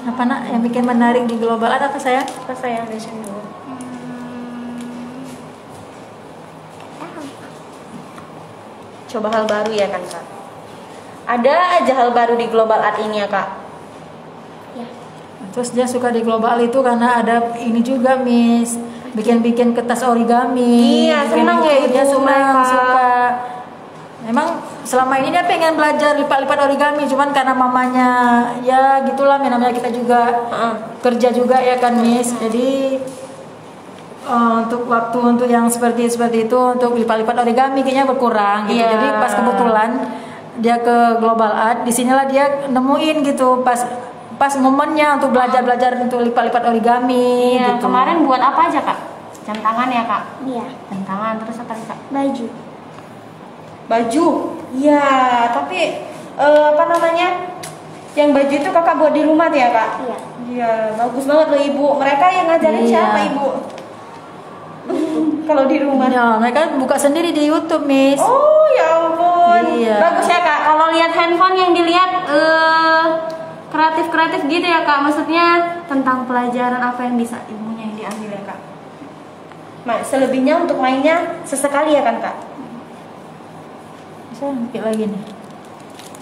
[SPEAKER 3] Apa nak yang bikin menarik di global art apa saya?
[SPEAKER 1] Apa sayang mention dulu? coba hal baru ya kan kak. Ada aja hal baru di global art ini ya kak.
[SPEAKER 2] Ya.
[SPEAKER 3] Terus dia suka di global itu karena ada ini juga Miss, bikin-bikin kertas origami.
[SPEAKER 1] Iya,
[SPEAKER 3] bikin
[SPEAKER 1] senang ya
[SPEAKER 3] itu, dia
[SPEAKER 1] Ibu mereka.
[SPEAKER 3] suka. Memang selama ini dia pengen belajar lipat-lipat origami, cuman karena mamanya ya gitulah, namanya kita juga kerja juga ya kan Miss. Jadi untuk waktu untuk yang seperti itu untuk lipat-lipat origami kayaknya berkurang gitu.
[SPEAKER 1] Iya.
[SPEAKER 3] Jadi pas kebetulan dia ke global art, disinilah dia nemuin gitu pas momennya untuk belajar untuk lipat-lipat origami.
[SPEAKER 1] Iya,
[SPEAKER 3] gitu.
[SPEAKER 1] kemarin buat apa aja kak? Jam tangan ya kak?
[SPEAKER 2] Iya.
[SPEAKER 1] Jam tangan, terus apa lagi kak?
[SPEAKER 2] Baju.
[SPEAKER 1] Baju? Iya, tapi apa namanya? Yang baju itu kakak buat di rumah tuh ya kak?
[SPEAKER 2] Iya.
[SPEAKER 1] Iya, bagus banget loh ibu. Mereka yang ngajarin
[SPEAKER 3] Iya.
[SPEAKER 1] siapa ibu? Kalau di rumah?
[SPEAKER 3] Ya, mereka buka sendiri di YouTube, Miss.
[SPEAKER 1] Oh ya ampun,
[SPEAKER 3] Iya.
[SPEAKER 1] bagus ya kak. Kalau lihat handphone yang dilihat kreatif gitu ya kak. Maksudnya tentang pelajaran apa yang bisa ilmunya yang diambil ya kak. Selebihnya untuk mainnya sesekali ya kan kak.
[SPEAKER 3] Bisa ngikut lagi nih.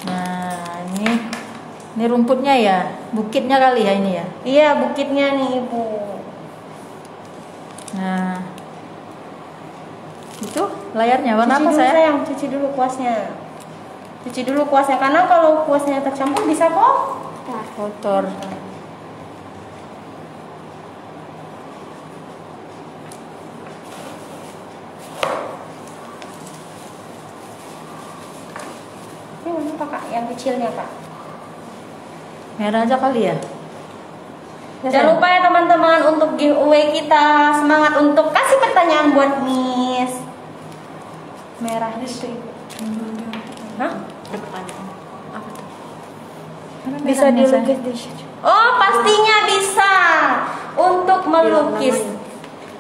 [SPEAKER 3] Nah, ini rumputnya ya, bukitnya kali ya ini ya.
[SPEAKER 1] Iya bukitnya nih ibu.
[SPEAKER 3] Nah, itu layarnya warna
[SPEAKER 1] Cuci
[SPEAKER 3] apa
[SPEAKER 1] dulu
[SPEAKER 3] saya?
[SPEAKER 1] sayang, cuci dulu kuasnya. Cuci dulu kuasnya karena kalau kuasnya tercampur bisa kok.
[SPEAKER 3] Kotor.
[SPEAKER 1] Ini warna apa kak? Yang kecilnya kak.
[SPEAKER 3] Merah aja kali ya.
[SPEAKER 1] Jangan lupa ya teman-teman untuk giveaway kita. Semangat untuk kasih pertanyaan buat Miss. Merah itu ibu. Hah? Apa tuh?
[SPEAKER 3] Bisa dilukis
[SPEAKER 1] di situ. Oh pastinya bisa. Untuk melukis.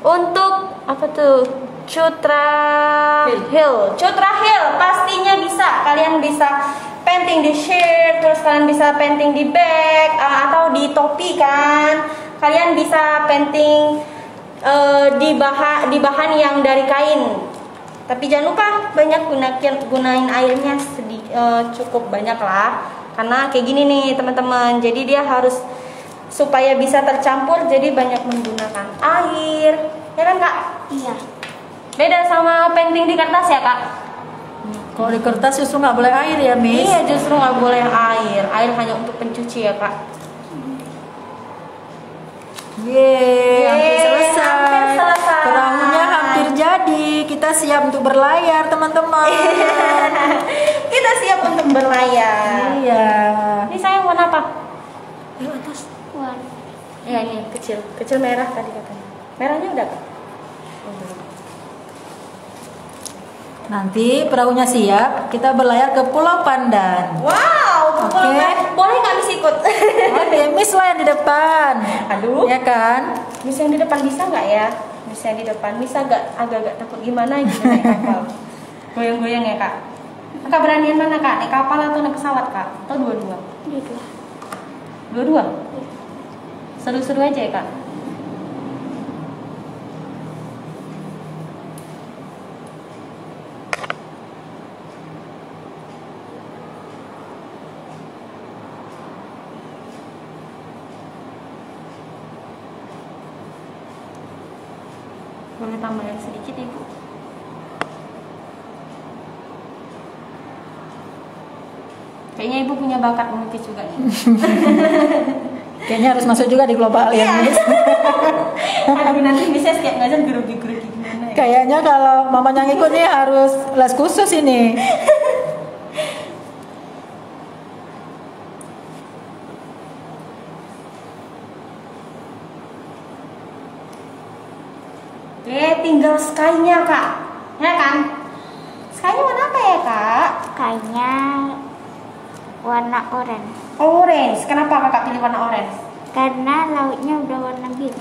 [SPEAKER 1] Untuk apa tuh? Cutra Hill. Cutra Hill pastinya bisa. Kalian bisa painting di shirt, terus kalian bisa painting di bag atau di topi kan. Kalian bisa painting di bahan yang dari kain. Tapi jangan lupa banyak gunain airnya cukup banyak lah. Karena kayak gini nih teman-teman. Jadi dia harus supaya bisa tercampur jadi banyak menggunakan air. Ya kan kak?
[SPEAKER 2] Iya.
[SPEAKER 1] Beda sama painting di kertas ya kak?
[SPEAKER 3] Kalau di kertas justru nggak boleh air ya, Miss.
[SPEAKER 1] Iya justru nggak boleh air. Air hanya untuk pencuci ya kak.
[SPEAKER 3] Yeay, hampir selesai.
[SPEAKER 1] hampir selesai.
[SPEAKER 3] Perahunya hampir jadi. Kita siap untuk berlayar, teman-teman.
[SPEAKER 1] Kita siap untuk berlayar.
[SPEAKER 3] Iya.
[SPEAKER 1] Ini sayang warna apa? Yang atas.
[SPEAKER 2] Warna.
[SPEAKER 1] Ya ini kecil merah tadi katanya. Merahnya udah kak? Oh, belum.
[SPEAKER 3] Nanti perahunya siap, kita berlayar ke Pulau Pandan.
[SPEAKER 1] Wow,
[SPEAKER 3] Oke.
[SPEAKER 1] boleh nggak Miss ikut?
[SPEAKER 3] Oke, Miss lah yang di depan.
[SPEAKER 1] Aduh.
[SPEAKER 3] Ya kan?
[SPEAKER 1] Miss yang di depan bisa nggak ya? Miss yang di depan bisa agak takut gimana gitu naik kapal? Goyang-goyang ya kak? Kakak beranian mana kak? Naik kapal atau naik pesawat kak? Atau dua-dua?
[SPEAKER 2] Dua.
[SPEAKER 1] Dua-dua? Seru-seru aja ya kak? Boleh tambah yang sedikit ibu. Kayaknya ibu punya bakat melukis juga nih.
[SPEAKER 3] Kayaknya harus masuk juga di global ya, Miss.
[SPEAKER 1] Aduh nanti bisa setiap ngajar gerugi-gerugi gimana ya?
[SPEAKER 3] Kayaknya kalau mamanya ngikut nih harus les khusus ini.
[SPEAKER 1] Oke, tinggal sky-nya kak. Ya kan? Sky-nya warna apa ya kak?
[SPEAKER 2] Kayaknya warna oranye.
[SPEAKER 1] Orange. Kenapa kakak pilih warna orange?
[SPEAKER 2] Karena lautnya udah warna biru.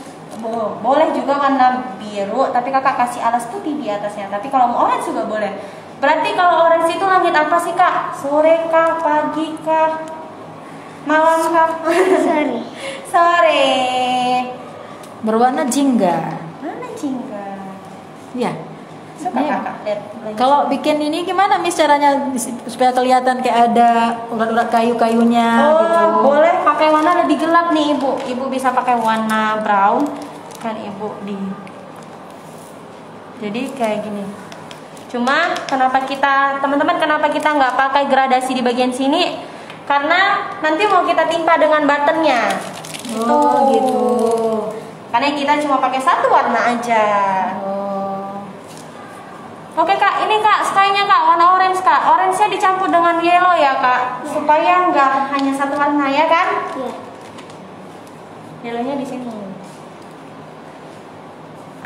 [SPEAKER 1] Boleh juga warna biru, tapi kakak kasih alas putih di atasnya. Tapi kalau mau orange juga boleh. Berarti kalau orange itu langit apa sih kak? Sore kah? Pagi kah? Malam kah?
[SPEAKER 2] Sorry.
[SPEAKER 1] Sore.
[SPEAKER 3] Berwarna jingga.
[SPEAKER 1] Mana jingga?
[SPEAKER 3] Ya.
[SPEAKER 1] Suka
[SPEAKER 3] Iya.
[SPEAKER 1] kakak lihat.
[SPEAKER 3] Kalau bikin ini gimana Miss caranya supaya kelihatan kayak ada urat-urat kayu-kayunya gitu?
[SPEAKER 1] Boleh pakai warna lebih gelap nih ibu. Ibu bisa pakai warna brown kan ibu di. Jadi kayak gini. Cuma kenapa kita teman-teman kenapa kita nggak pakai gradasi di bagian sini? Karena nanti mau kita timpa dengan buttonnya.
[SPEAKER 3] Oh, gitu.
[SPEAKER 1] Karena kita cuma pakai satu warna aja.
[SPEAKER 3] Oh.
[SPEAKER 1] Oke kak, ini kak skynya kak warna orange kak. Orange-nya dicampur dengan yellow ya kak, supaya nggak hanya satu warna ya kan?
[SPEAKER 2] Iya.
[SPEAKER 1] Yellownya di sini.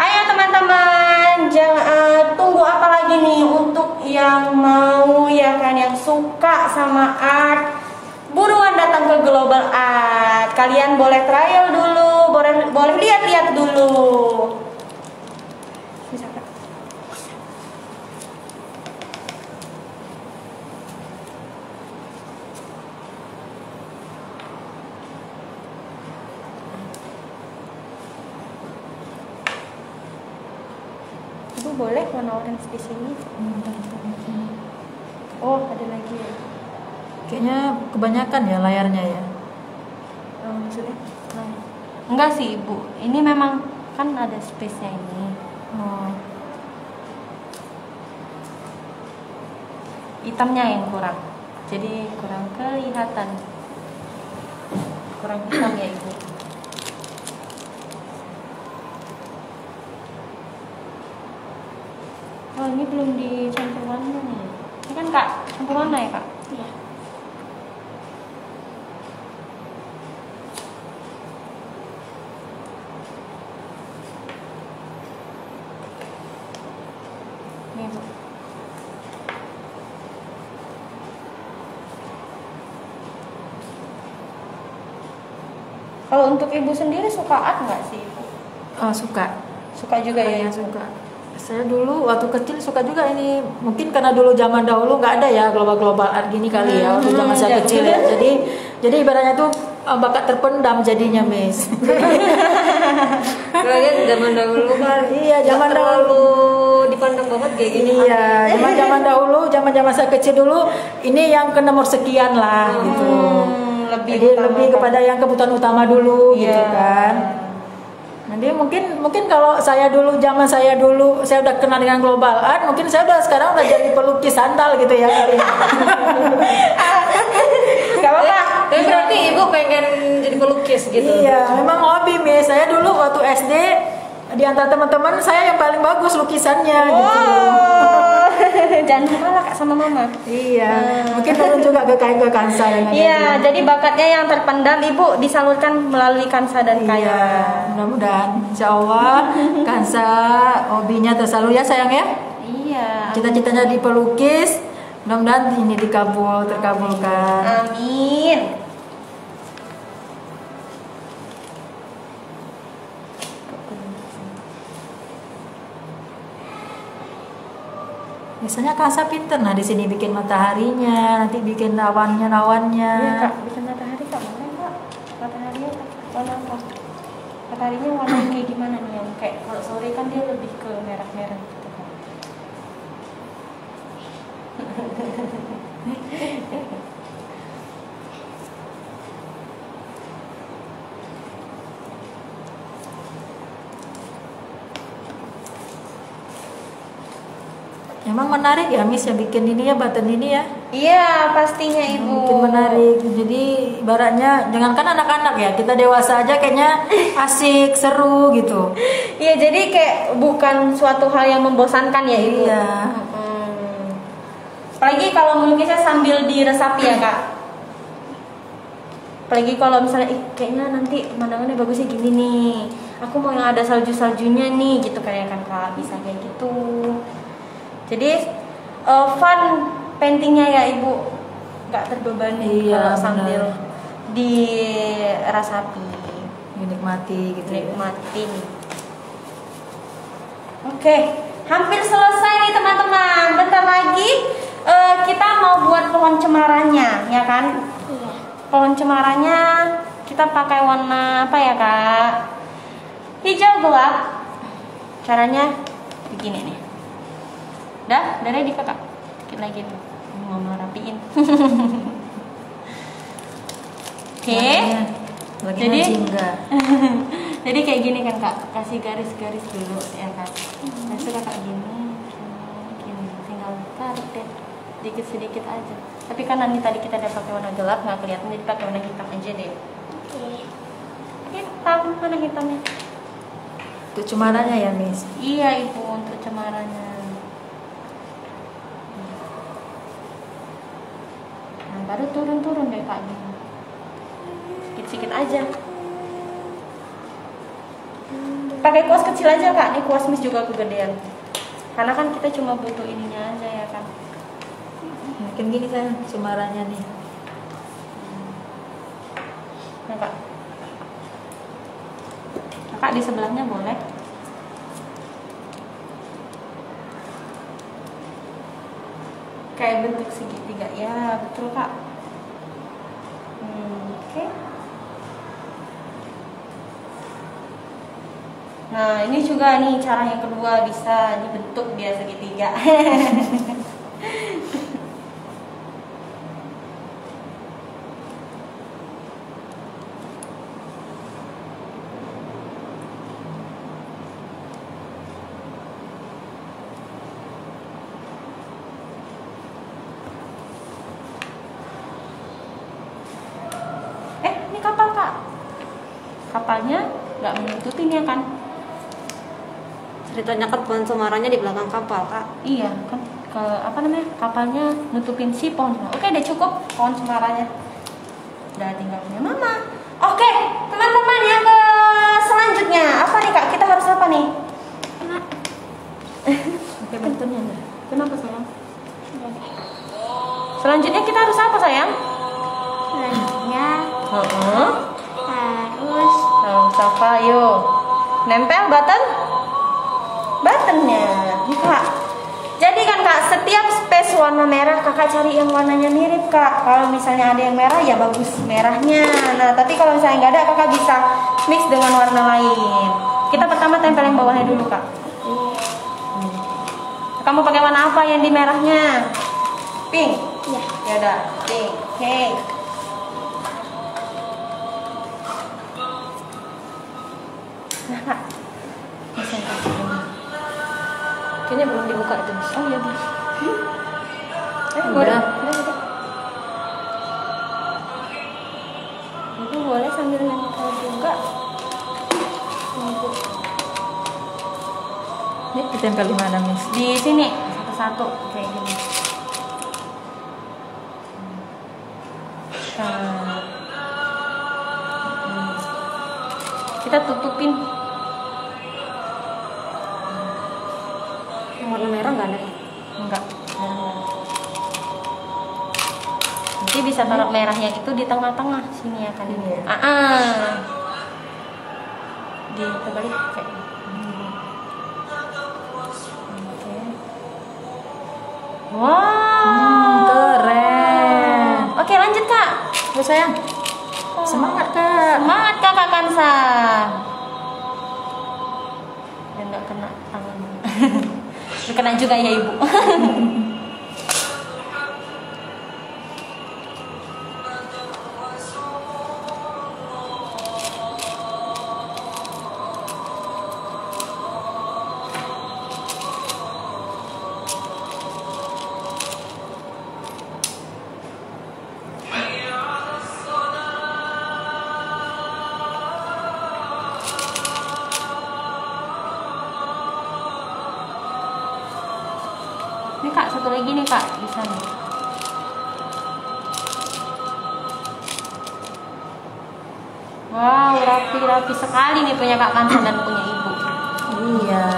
[SPEAKER 1] Ayo teman-teman, jangan tunggu apa lagi nih untuk yang mau ya kan, yang suka sama art. Buruan datang ke Global Art. Kalian boleh trial dulu, boleh lihat-lihat dulu. Bisa kak. Ibu boleh warna orange di sini. Oh, ada lagi ya.
[SPEAKER 3] Kayaknya kebanyakan ya layarnya ya.
[SPEAKER 1] Maksudnya? Enggak sih ibu, ini memang kan ada space-nya ini.
[SPEAKER 3] Oh.
[SPEAKER 1] Hitamnya yang kurang, jadi kurang kelihatan. Kurang hitam ya ibu. Oh ini belum dicampur warna nih. Ini kan kak, campur warna ya kak?
[SPEAKER 2] Iya.
[SPEAKER 1] Nih bu. Kalau untuk ibu sendiri suka art nggak sih ibu?
[SPEAKER 3] Oh, suka.
[SPEAKER 1] Suka juga ya?
[SPEAKER 3] Kayaknya suka. Saya dulu waktu kecil suka juga ini. Mungkin karena dulu zaman dahulu nggak ada ya global art gini kali ya waktu zaman saya kecil ya. Jadi ibaratnya tuh bakat terpendam jadinya Miss.
[SPEAKER 4] Kalian zaman dahulu kan?
[SPEAKER 3] Iya, zaman dahulu.
[SPEAKER 4] Dipandang banget kayak gini.
[SPEAKER 3] Iya, zaman dahulu, zaman saya kecil dulu, ini yang ke nomor sekian lah gitu. Jadi lebih kepada yang kebutuhan utama dulu gitu kan. Nanti mungkin kalau saya dulu zaman saya dulu saya udah kenal dengan global art, mungkin saya sekarang udah jadi pelukis sandal gitu ya kali.
[SPEAKER 1] Gak apa-apa.
[SPEAKER 4] Tapi berarti ibu pengen jadi pelukis gitu?
[SPEAKER 3] Iya, memang hobi Miss. Saya dulu waktu SD di antara teman-teman saya yang paling bagus lukisannya gitu.
[SPEAKER 1] Jangan kalah kak sama mama.
[SPEAKER 3] Iya, mungkin turun juga ke Kansa yang ada.
[SPEAKER 1] Iya, jadi bakatnya yang terpendam ibu disalurkan melalui Kansa dan Kaya.
[SPEAKER 3] Iya, mudah-mudahan Insya Allah Kansa hobinya tersalur ya sayang ya.
[SPEAKER 1] Iya.
[SPEAKER 3] Cita-citanya di pelukis, mudah-mudahan ini terkabulkan.
[SPEAKER 1] Amin.
[SPEAKER 3] Biasanya Kansa pinter nah di sini bikin mataharinya, nanti bikin awannya.
[SPEAKER 1] Iya kak, bikin matahari kak, boleh kak? Mataharinya warna apa? Mataharinya warna kayak gimana nih, yang kayak kalau sore kan dia lebih ke merah-merah gitu kan.
[SPEAKER 3] Emang menarik ya Miss yang bikin ini ya, button ini ya.
[SPEAKER 1] Iya pastinya ibu.
[SPEAKER 3] Bikin menarik. Jadi ibaratnya jangankan anak-anak ya, kita dewasa aja kayaknya asik, seru gitu.
[SPEAKER 1] Iya jadi kayak bukan suatu hal yang membosankan ya ibu.
[SPEAKER 3] Iya.
[SPEAKER 1] Apalagi kalau melukisnya sambil diresapi ya kak. Apalagi kalau misalnya kayaknya nanti pemandangannya bagusnya gini nih. Aku mau yang ada salju-saljunya nih gitu kayak kan kak, bisa kayak gitu. Jadi fun paintingnya ya ibu, nggak terbebani
[SPEAKER 3] Iya,
[SPEAKER 1] kalau sambil
[SPEAKER 3] benar.
[SPEAKER 1] dirasapi,
[SPEAKER 3] Dinikmati gitu. Ya.
[SPEAKER 1] nikmatin. Oke, hampir selesai nih teman-teman. Bentar lagi kita mau buat pohon cemarannya, ya kan?
[SPEAKER 2] Iya.
[SPEAKER 1] Pohon cemarannya kita pakai warna apa ya kak? Hijau gelap. Caranya begini nih. Udah ready kakak. Dikit lagi nih. Mama rapiin. Oke.
[SPEAKER 3] Lagi
[SPEAKER 1] Jadi
[SPEAKER 3] jingga.
[SPEAKER 1] jadi kayak gini kan kak, kasih garis-garis dulu ya kan. Terus kakak gini, tinggal tarik deh, sedikit aja. Tapi kan nanti tadi kita udah pakai warna gelap nggak kelihatan, jadi pakai warna hitam aja deh. Hitam, mana hitamnya?
[SPEAKER 3] Untuk cemarannya ya, Miss.
[SPEAKER 1] Iya ibu, untuk cemarannya. Nah baru turun deh kak gini. Sedikit aja. Pakai kuas kecil aja kak, ini kuas Miss juga kegedean. Karena kan kita cuma butuh ininya aja ya kan.
[SPEAKER 3] Mungkin gini kan cemarannya nih.
[SPEAKER 1] Nah kak. Kakak di sebelahnya boleh. Kayak bentuk segitiga ya, betul kak. Oke. Nah ini juga nih cara yang kedua, bisa dibentuk dia segitiga. Ini kapal kak. Kapalnya nggak menutupin ya kan?
[SPEAKER 4] Ceritanya kan pohon cemarannya di belakang kapal, Kak.
[SPEAKER 1] Iya kan, kapalnya nutupin si pohon cemara. Oke, udah cukup pohon cemaranya. Udah tinggal punya mama. Oke, teman-teman yang ke selanjutnya apa nih kak? Kita harus apa nih?
[SPEAKER 3] Oke, bentuknya nih.
[SPEAKER 1] Kenapa sayang? Selanjutnya kita harus apa sayang?
[SPEAKER 2] Selanjutnya
[SPEAKER 1] Harus apa? Yuk, nempel buttonnya, kak. Jadi kan kak, setiap space warna merah kakak cari yang warnanya mirip kak. Kalau misalnya ada yang merah ya bagus merahnya. Nah tapi kalau misalnya nggak ada, kakak bisa mix dengan warna lain. Kita pertama tempel yang bawahnya dulu kak. Kamu pakai warna apa yang di merahnya? Pink.
[SPEAKER 2] ya.
[SPEAKER 1] Ya udah, pink. Oke. Nah kak, mesin kaki.
[SPEAKER 4] Kayaknya belum dibuka itu, Miss.
[SPEAKER 1] Oh iya bu.
[SPEAKER 3] Udah.
[SPEAKER 1] Ibu boleh sambil nempel juga.
[SPEAKER 3] Ini ditempel di mana, Miss?
[SPEAKER 1] Di sini satu-satu kayak gini. Nah. Kita tutupin.
[SPEAKER 4] Yang warna merah nggak ada.
[SPEAKER 1] Enggak. Nanti bisa taruh merahnya itu di tengah-tengah sini ya kan ini.
[SPEAKER 3] Iya.
[SPEAKER 1] Di terbalik kayak gini. Oke. Wow.
[SPEAKER 3] Keren.
[SPEAKER 1] Oke, lanjut kak.
[SPEAKER 3] Terus sayang. Semangat, Kak.
[SPEAKER 1] Semangat kakak Kansa. Dan nggak kena tangan. Kena juga ya ibu. Ini kak, satu lagi nih kak, di sana. Wow, rapi-rapi sekali nih punya kak Kansa dan punya ibu.
[SPEAKER 3] Iya.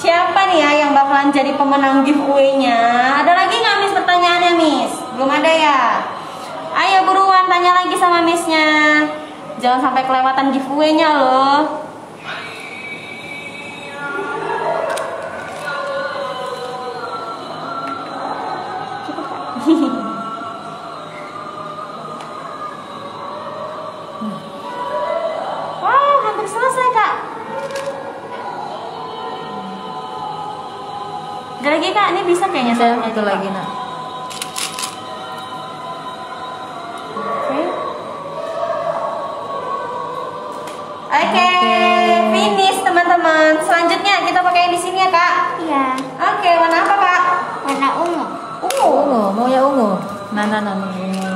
[SPEAKER 1] Siapa nih ya yang bakalan jadi pemenang giveaway-nya? Ada lagi nggak Miss pertanyaannya Miss? Belum ada ya? Ayo buruan tanya lagi sama Miss-nya. Jangan sampai kelewatan giveaway-nya loh. Wow, hampir selesai kak. Ada lagi kak, ini bisa kayaknya saya
[SPEAKER 3] Itu lagi nak.
[SPEAKER 1] Oke. Oke, finish teman-teman. Selanjutnya kita pakai yang di sini ya kak.
[SPEAKER 2] Iya.
[SPEAKER 1] Oke, warna apa kak?
[SPEAKER 2] Warna ungu.
[SPEAKER 3] Ungu, mau ya ungu. Nah, ungu.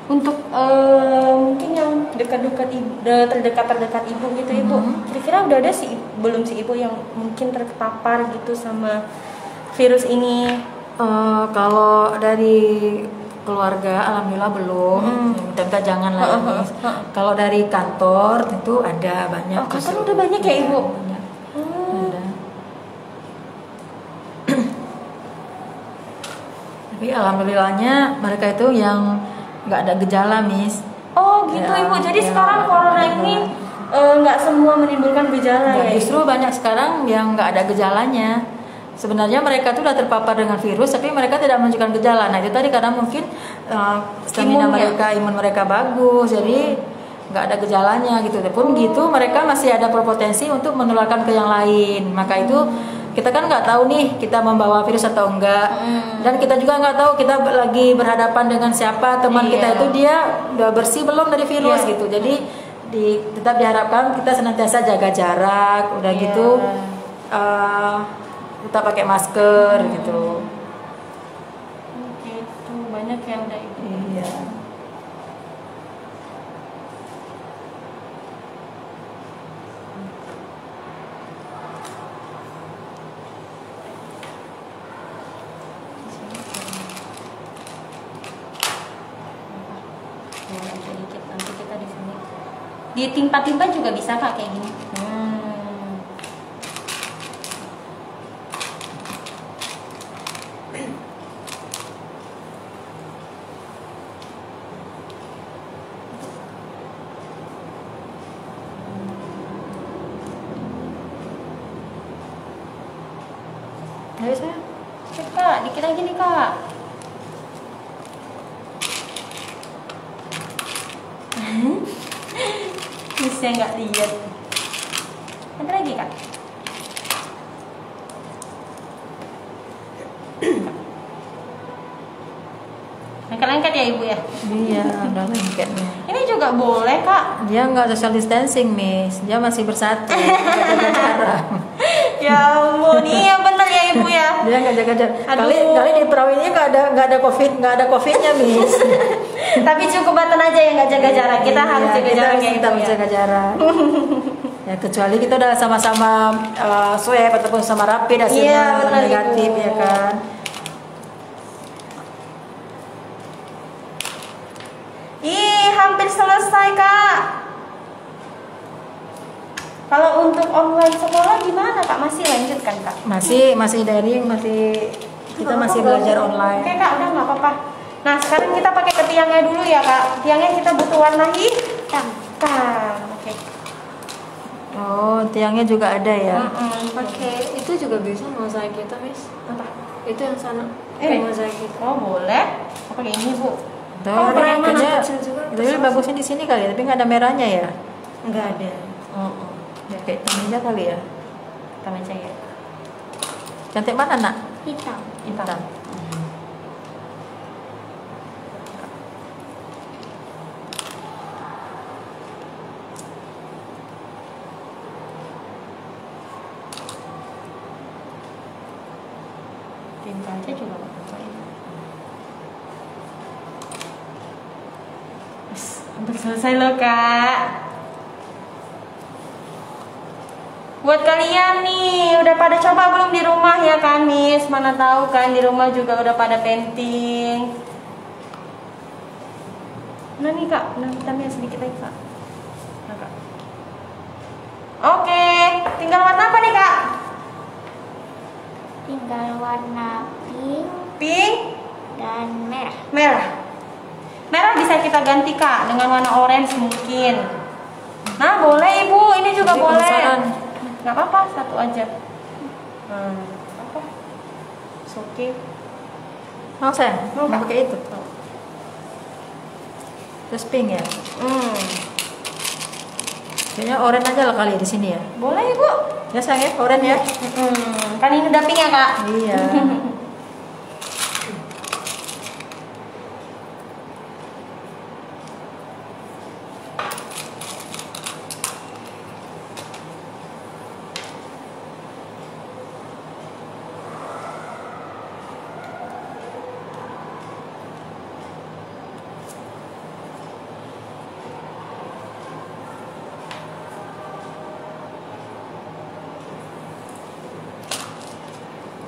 [SPEAKER 1] Untuk mungkin yang dekat-dekat ibu, terdekat ibu gitu ibu. Kira-kira udah ada sih belum sih ibu yang mungkin terpapar gitu sama virus ini?
[SPEAKER 3] Kalau dari keluarga, alhamdulillah belum. Mudah-mudahan jangan lah. Miss. Kalau dari kantor tentu ada banyak.
[SPEAKER 1] Oh, kantor udah banyak ya ibu?
[SPEAKER 3] Banyak. Ada. Tapi alhamdulillahnya mereka itu yang nggak ada gejala, Miss.
[SPEAKER 1] Oh gitu
[SPEAKER 3] Ya,
[SPEAKER 1] ibu. Jadi
[SPEAKER 3] ya,
[SPEAKER 1] sekarang corona ini nggak semua menimbulkan gejala
[SPEAKER 3] Ya,
[SPEAKER 1] ya?
[SPEAKER 3] justru banyak sekarang yang nggak ada gejalanya. Sebenarnya mereka tuh udah terpapar dengan virus, tapi mereka tidak menunjukkan gejala. Nah itu tadi karena mungkin stamina imun mereka bagus, jadi nggak ada gejalanya gitu. Pun gitu mereka masih ada berpotensi untuk menularkan ke yang lain. Maka itu kita kan nggak tahu nih kita membawa virus atau enggak, dan kita juga nggak tahu kita lagi berhadapan dengan siapa teman kita itu dia udah bersih belum dari virus gitu. Jadi tetap diharapkan kita senantiasa jaga jarak, udah gitu tetap pakai masker gitu.
[SPEAKER 1] Gitu banyak ya udah ibu.
[SPEAKER 3] Iya.
[SPEAKER 1] Dikit nanti kita di sini. Ditimpa-timpa juga bisa kak kayak gini.
[SPEAKER 3] Ayo saya.
[SPEAKER 1] Cek kak, dikit lagi nih kak. Bisa nggak lihat. Ada lagi kak? Lengket-lengket ya ibu ya?
[SPEAKER 3] Iya, ada lengketnya.
[SPEAKER 1] Ini juga boleh kak.
[SPEAKER 3] Dia nggak social distancing, Miss. Dia masih bersatu. Nggak jaga jarak.
[SPEAKER 1] Ya ampun, iya bener ya ibu ya.
[SPEAKER 3] Dia nggak jaga jarak.
[SPEAKER 1] Aduh.
[SPEAKER 3] Kali di perahu ini nggak ada covidnya, Miss.
[SPEAKER 1] Tapi cukup Batan aja yang nggak jaga jarak. Kita harus
[SPEAKER 3] Iya,
[SPEAKER 1] jaga
[SPEAKER 3] kita
[SPEAKER 1] jarak
[SPEAKER 3] harus
[SPEAKER 1] ya
[SPEAKER 3] tetap
[SPEAKER 1] ibu ya.
[SPEAKER 3] jaga jarak. Ya kecuali kita udah sama-sama swab ataupun sama rapid hasilnya
[SPEAKER 1] Iya, benar,
[SPEAKER 3] negatif
[SPEAKER 1] Ibu.
[SPEAKER 3] ya kan.
[SPEAKER 1] Ih, hampir selesai kak. Kalau untuk online sekolah gimana kak? Masih lanjut kan kak?
[SPEAKER 3] Masih daring, kita masih belajar online.
[SPEAKER 1] Oke kak, udah nggak apa-apa. Nah sekarang kita pakai ke tiangnya dulu ya kak. Tiangnya kita butuh warna hitam. Oke.
[SPEAKER 3] Oh, tiangnya juga ada ya.
[SPEAKER 4] Oke, itu juga bisa mozaik kita, Miss.
[SPEAKER 1] Apa?
[SPEAKER 4] Itu yang sana. Mozaik kita.
[SPEAKER 1] Oh boleh. Apa kayak ini bu?
[SPEAKER 3] Tuh,
[SPEAKER 1] Oh, preman
[SPEAKER 3] kayaknya
[SPEAKER 4] kecil juga.
[SPEAKER 3] itu bagusnya di sini kali ya, tapi nggak ada merahnya ya.
[SPEAKER 4] Enggak ada.
[SPEAKER 3] Ya kayak hitam aja kali ya.
[SPEAKER 1] Kita baca ya.
[SPEAKER 3] Cantik mana, Nak?
[SPEAKER 2] Hitam.
[SPEAKER 1] Hitam. Tinta aja juga nggak apa-apa ya. Hampir selesai loh kak. Buat kalian nih, udah pada coba belum di rumah ya kan, Miss? Mana tahu kan di rumah juga udah pada painting. Nah nih Kak, nah hitamnya sedikit lagi Kak. Nah, Kak. Oke, tinggal warna apa nih Kak?
[SPEAKER 2] Tinggal warna pink
[SPEAKER 1] Pink,
[SPEAKER 2] dan merah.
[SPEAKER 1] merah. Merah bisa kita ganti Kak dengan warna orange mungkin. Nah boleh Ibu, ini juga
[SPEAKER 3] Jadi
[SPEAKER 1] boleh.
[SPEAKER 3] penasaran.
[SPEAKER 1] Nggak apa-apa, satu aja. Apa? Oke.
[SPEAKER 3] Mau sayang?
[SPEAKER 1] Mau,
[SPEAKER 3] Mau
[SPEAKER 1] Kak.
[SPEAKER 3] pakai itu? Terus pink ya? Kayaknya oranye aja lah kali ya di sini ya.
[SPEAKER 1] Boleh Ibu.
[SPEAKER 3] Ya sayang ya, oranye ya.
[SPEAKER 1] Kan ini udah pink ya Kak?
[SPEAKER 3] Iya.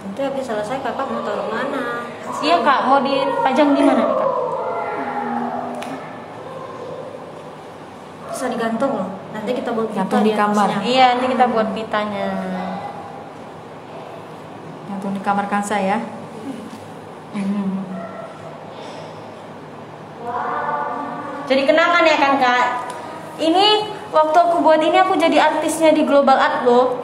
[SPEAKER 4] Nanti habis selesai kakak mau taruh mana?
[SPEAKER 1] Iya Kak, mau dipajang di mana nih Kak?
[SPEAKER 4] Bisa digantung loh. Nanti kita buat
[SPEAKER 3] Gantung di kamar.
[SPEAKER 1] Iya, nanti kita buat pitanya.
[SPEAKER 3] Gantung di kamar Kansa ya.
[SPEAKER 1] Jadi kenangan ya kan Kak? Ini waktu aku buat ini aku jadi artisnya di Global Art loh.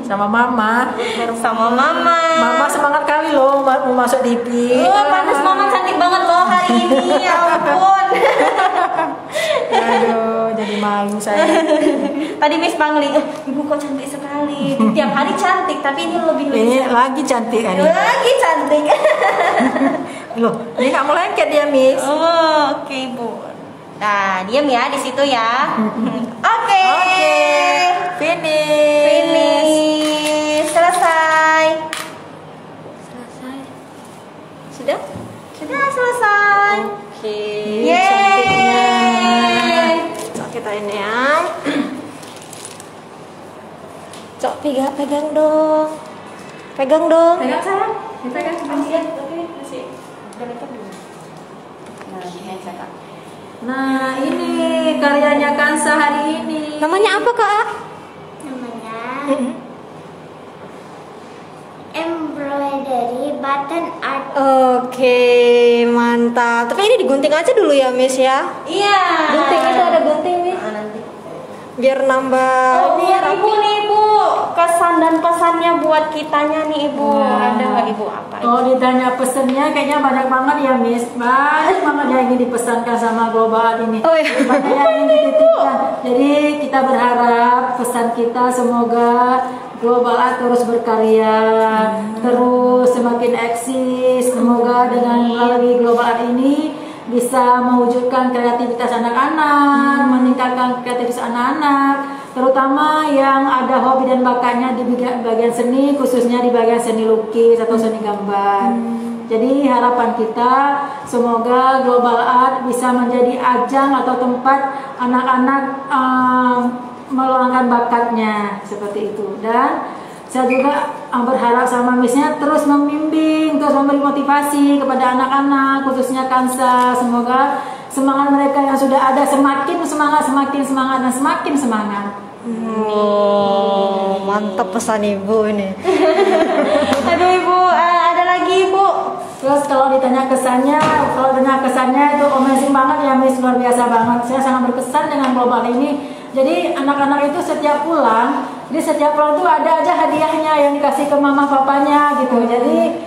[SPEAKER 3] Sama mama.
[SPEAKER 1] Sama Mama.
[SPEAKER 3] Mama semangat kali loh mau masuk TV.
[SPEAKER 1] Panas Mama cantik banget loh hari ini, ya ampun.
[SPEAKER 3] Aduh, jadi malu saya.
[SPEAKER 1] Tadi Miss Pangling, Ibu kok cantik sekali. Tiap hari cantik, tapi ini lebih
[SPEAKER 3] Ini
[SPEAKER 1] cantik.
[SPEAKER 3] lagi cantik hari.
[SPEAKER 1] Lagi cantik.
[SPEAKER 3] Loh, ini nggak mau lengket dia, Miss.
[SPEAKER 1] Oh, oke Bu. Nah, diam ya di situ ya. Oke.
[SPEAKER 3] Oke, finish.
[SPEAKER 1] Finish. Selesai.
[SPEAKER 4] Selesai. Sudah?
[SPEAKER 1] Sudah selesai.
[SPEAKER 4] Oke.
[SPEAKER 1] Yeay.
[SPEAKER 4] Cok kita ini ya. Cok pegang dong. Pegang dong.
[SPEAKER 1] Pegang sayang. Dipegang sebentar. Oke, masih. Udah lengkap dulu. Nah, ini saya Kak.
[SPEAKER 3] Nah, ini karyanya Kansa hari ini.
[SPEAKER 4] Namanya apa kak?
[SPEAKER 2] Namanya embroidery button art.
[SPEAKER 4] Oke, mantap. Tapi ini digunting aja dulu ya, Miss ya.
[SPEAKER 1] Iya.
[SPEAKER 4] Gunting itu ada gunting nih.
[SPEAKER 1] Nanti.
[SPEAKER 4] Biar nambah.
[SPEAKER 1] Oh, biar Ibu nih Ibu, kesan dan pesannya buat kitanya nih Ibu.
[SPEAKER 3] Nah.
[SPEAKER 1] Ada nggak Ibu apa?
[SPEAKER 3] Kalau ditanya pesennya kayaknya banyak banget ya, Miss. Banyak banget yang ingin dipesankan sama Global Art ini.
[SPEAKER 4] Oh, iya.
[SPEAKER 3] Banyak yang ingin dititipkan. Jadi kita berharap pesan kita semoga Global Art terus berkarya, terus semakin eksis. Semoga dengan melalui Global Art ini bisa mewujudkan kreativitas anak-anak, meningkatkan kreativitas anak-anak, terutama yang ada hobi dan bakatnya di bagian seni, khususnya di bagian seni lukis atau seni gambar. Jadi harapan kita semoga Global Art bisa menjadi ajang atau tempat anak-anak meluangkan bakatnya seperti itu. Dan saya juga berharap sama Missnya terus membimbing, terus memberi motivasi kepada anak-anak, khususnya Kansa. Semoga semangat mereka yang sudah ada semakin semangat, dan semakin semangat.
[SPEAKER 4] Oh, mantap pesan ibu ini.
[SPEAKER 1] Aduh Ibu, ada lagi Ibu.
[SPEAKER 3] Terus kalau ditanya kesannya itu amazing banget ya, Miss, luar biasa banget. Saya sangat berkesan dengan Global ini. Jadi anak-anak itu setiap pulang tuh ada aja hadiahnya yang dikasih ke mama papanya gitu. Jadi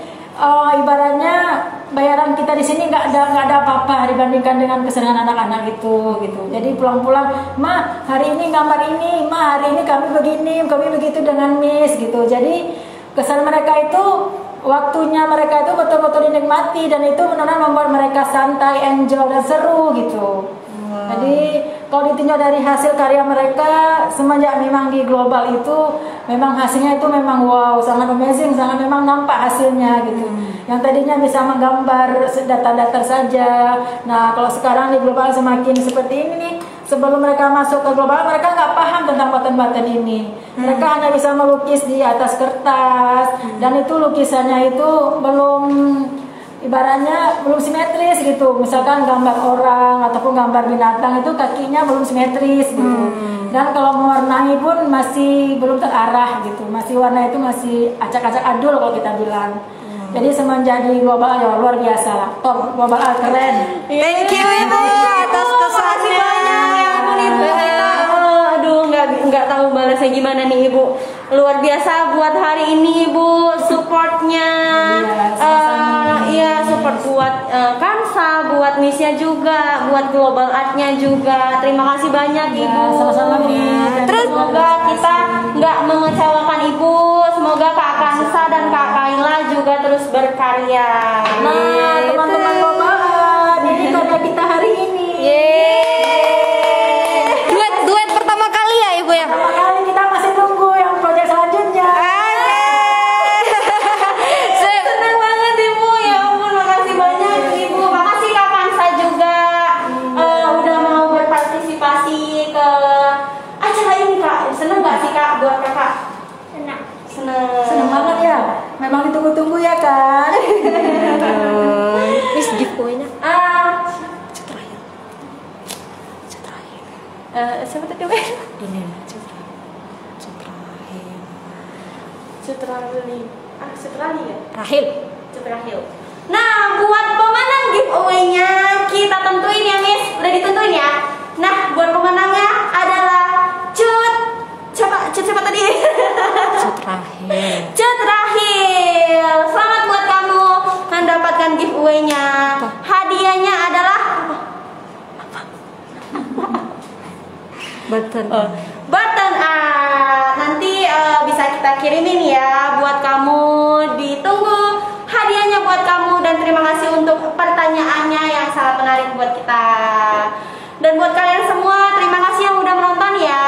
[SPEAKER 3] ibaratnya bayaran kita di sini nggak ada apa-apa dibandingkan dengan kesenangan anak-anak itu gitu. Jadi pulang-pulang, Ma hari ini gambar ini, Ma hari ini kami begini, kami begitu dengan Miss gitu. Jadi kesan mereka itu, waktunya mereka itu betul-betul dinikmati dan itu benar-benar membuat mereka santai, enjoy dan seru gitu. Jadi kalau ditinjau dari hasil karya mereka semenjak memang di Global itu memang hasilnya itu memang wow, sangat amazing, sangat memang nampak hasilnya gitu. Yang tadinya bisa menggambar datar-datar saja. Nah kalau sekarang di Global semakin seperti ini nih. Sebelum mereka masuk ke Global mereka nggak paham paham tentang button-button ini. Mereka hanya bisa melukis di atas kertas, dan itu lukisannya itu belum, ibaratnya belum simetris gitu. Misalkan gambar orang ataupun gambar binatang itu kakinya belum simetris gitu. Dan kalau mewarnai pun masih belum terarah gitu. Masih warna itu masih acak-acak adul kalau kita bilang. Jadi semenjak di global ya luar biasa lah, top, global art keren.
[SPEAKER 4] Thank you Ibu atas kesannya.
[SPEAKER 1] Ya ampun Ibu, kita aduh nggak tahu balasnya gimana nih Ibu. Luar biasa buat hari ini Ibu, supportnya. Iya, support buat Kansa, buat Missnya juga, buat global artnya juga. Terima kasih banyak Ibu.
[SPEAKER 3] Sama-sama Miss.
[SPEAKER 1] Terus semoga kita nggak mengecewakan Ibu. Semoga Kak Kansa dan Kak Kaila juga terus berkarya.
[SPEAKER 3] Nah, teman-teman global art, ini karya kita hari ini.
[SPEAKER 4] Duet pertama kali ya Ibu ya?
[SPEAKER 3] Pertama kali kita masih tunggu yang proyek selanjutnya.
[SPEAKER 1] Senang banget Ibu, ya ampun, makasih banyak Ibu. Makasih Kak Kansa juga udah mau berpartisipasi ke acara ini Kak. Seneng gak sih Kak buat Kakak?
[SPEAKER 3] Seneng banget ya, memang ditunggu-tunggu ya kan.
[SPEAKER 4] Miss giveaway-nya.
[SPEAKER 1] Siapa tadi?
[SPEAKER 4] Ini
[SPEAKER 1] Sutrali. Sutrali ya?
[SPEAKER 4] Rahil.
[SPEAKER 1] Sutrahil. Nah, buat pemenang giveaway-nya kita tentuin ya, Miss. Udah ditentuin ya. Nah, buat pemenangnya adalah siapa tadi?
[SPEAKER 4] Rahil.
[SPEAKER 1] Rahil. Selamat buat kamu mendapatkan giveaway-nya. Hadiahnya adalah
[SPEAKER 4] Button.
[SPEAKER 1] button art. Nanti bisa kita kirimin ya buat kamu. Ditunggu hadiahnya buat kamu, dan terima kasih untuk pertanyaannya yang sangat menarik buat kita. Dan buat kalian semua, terima kasih yang udah menonton ya.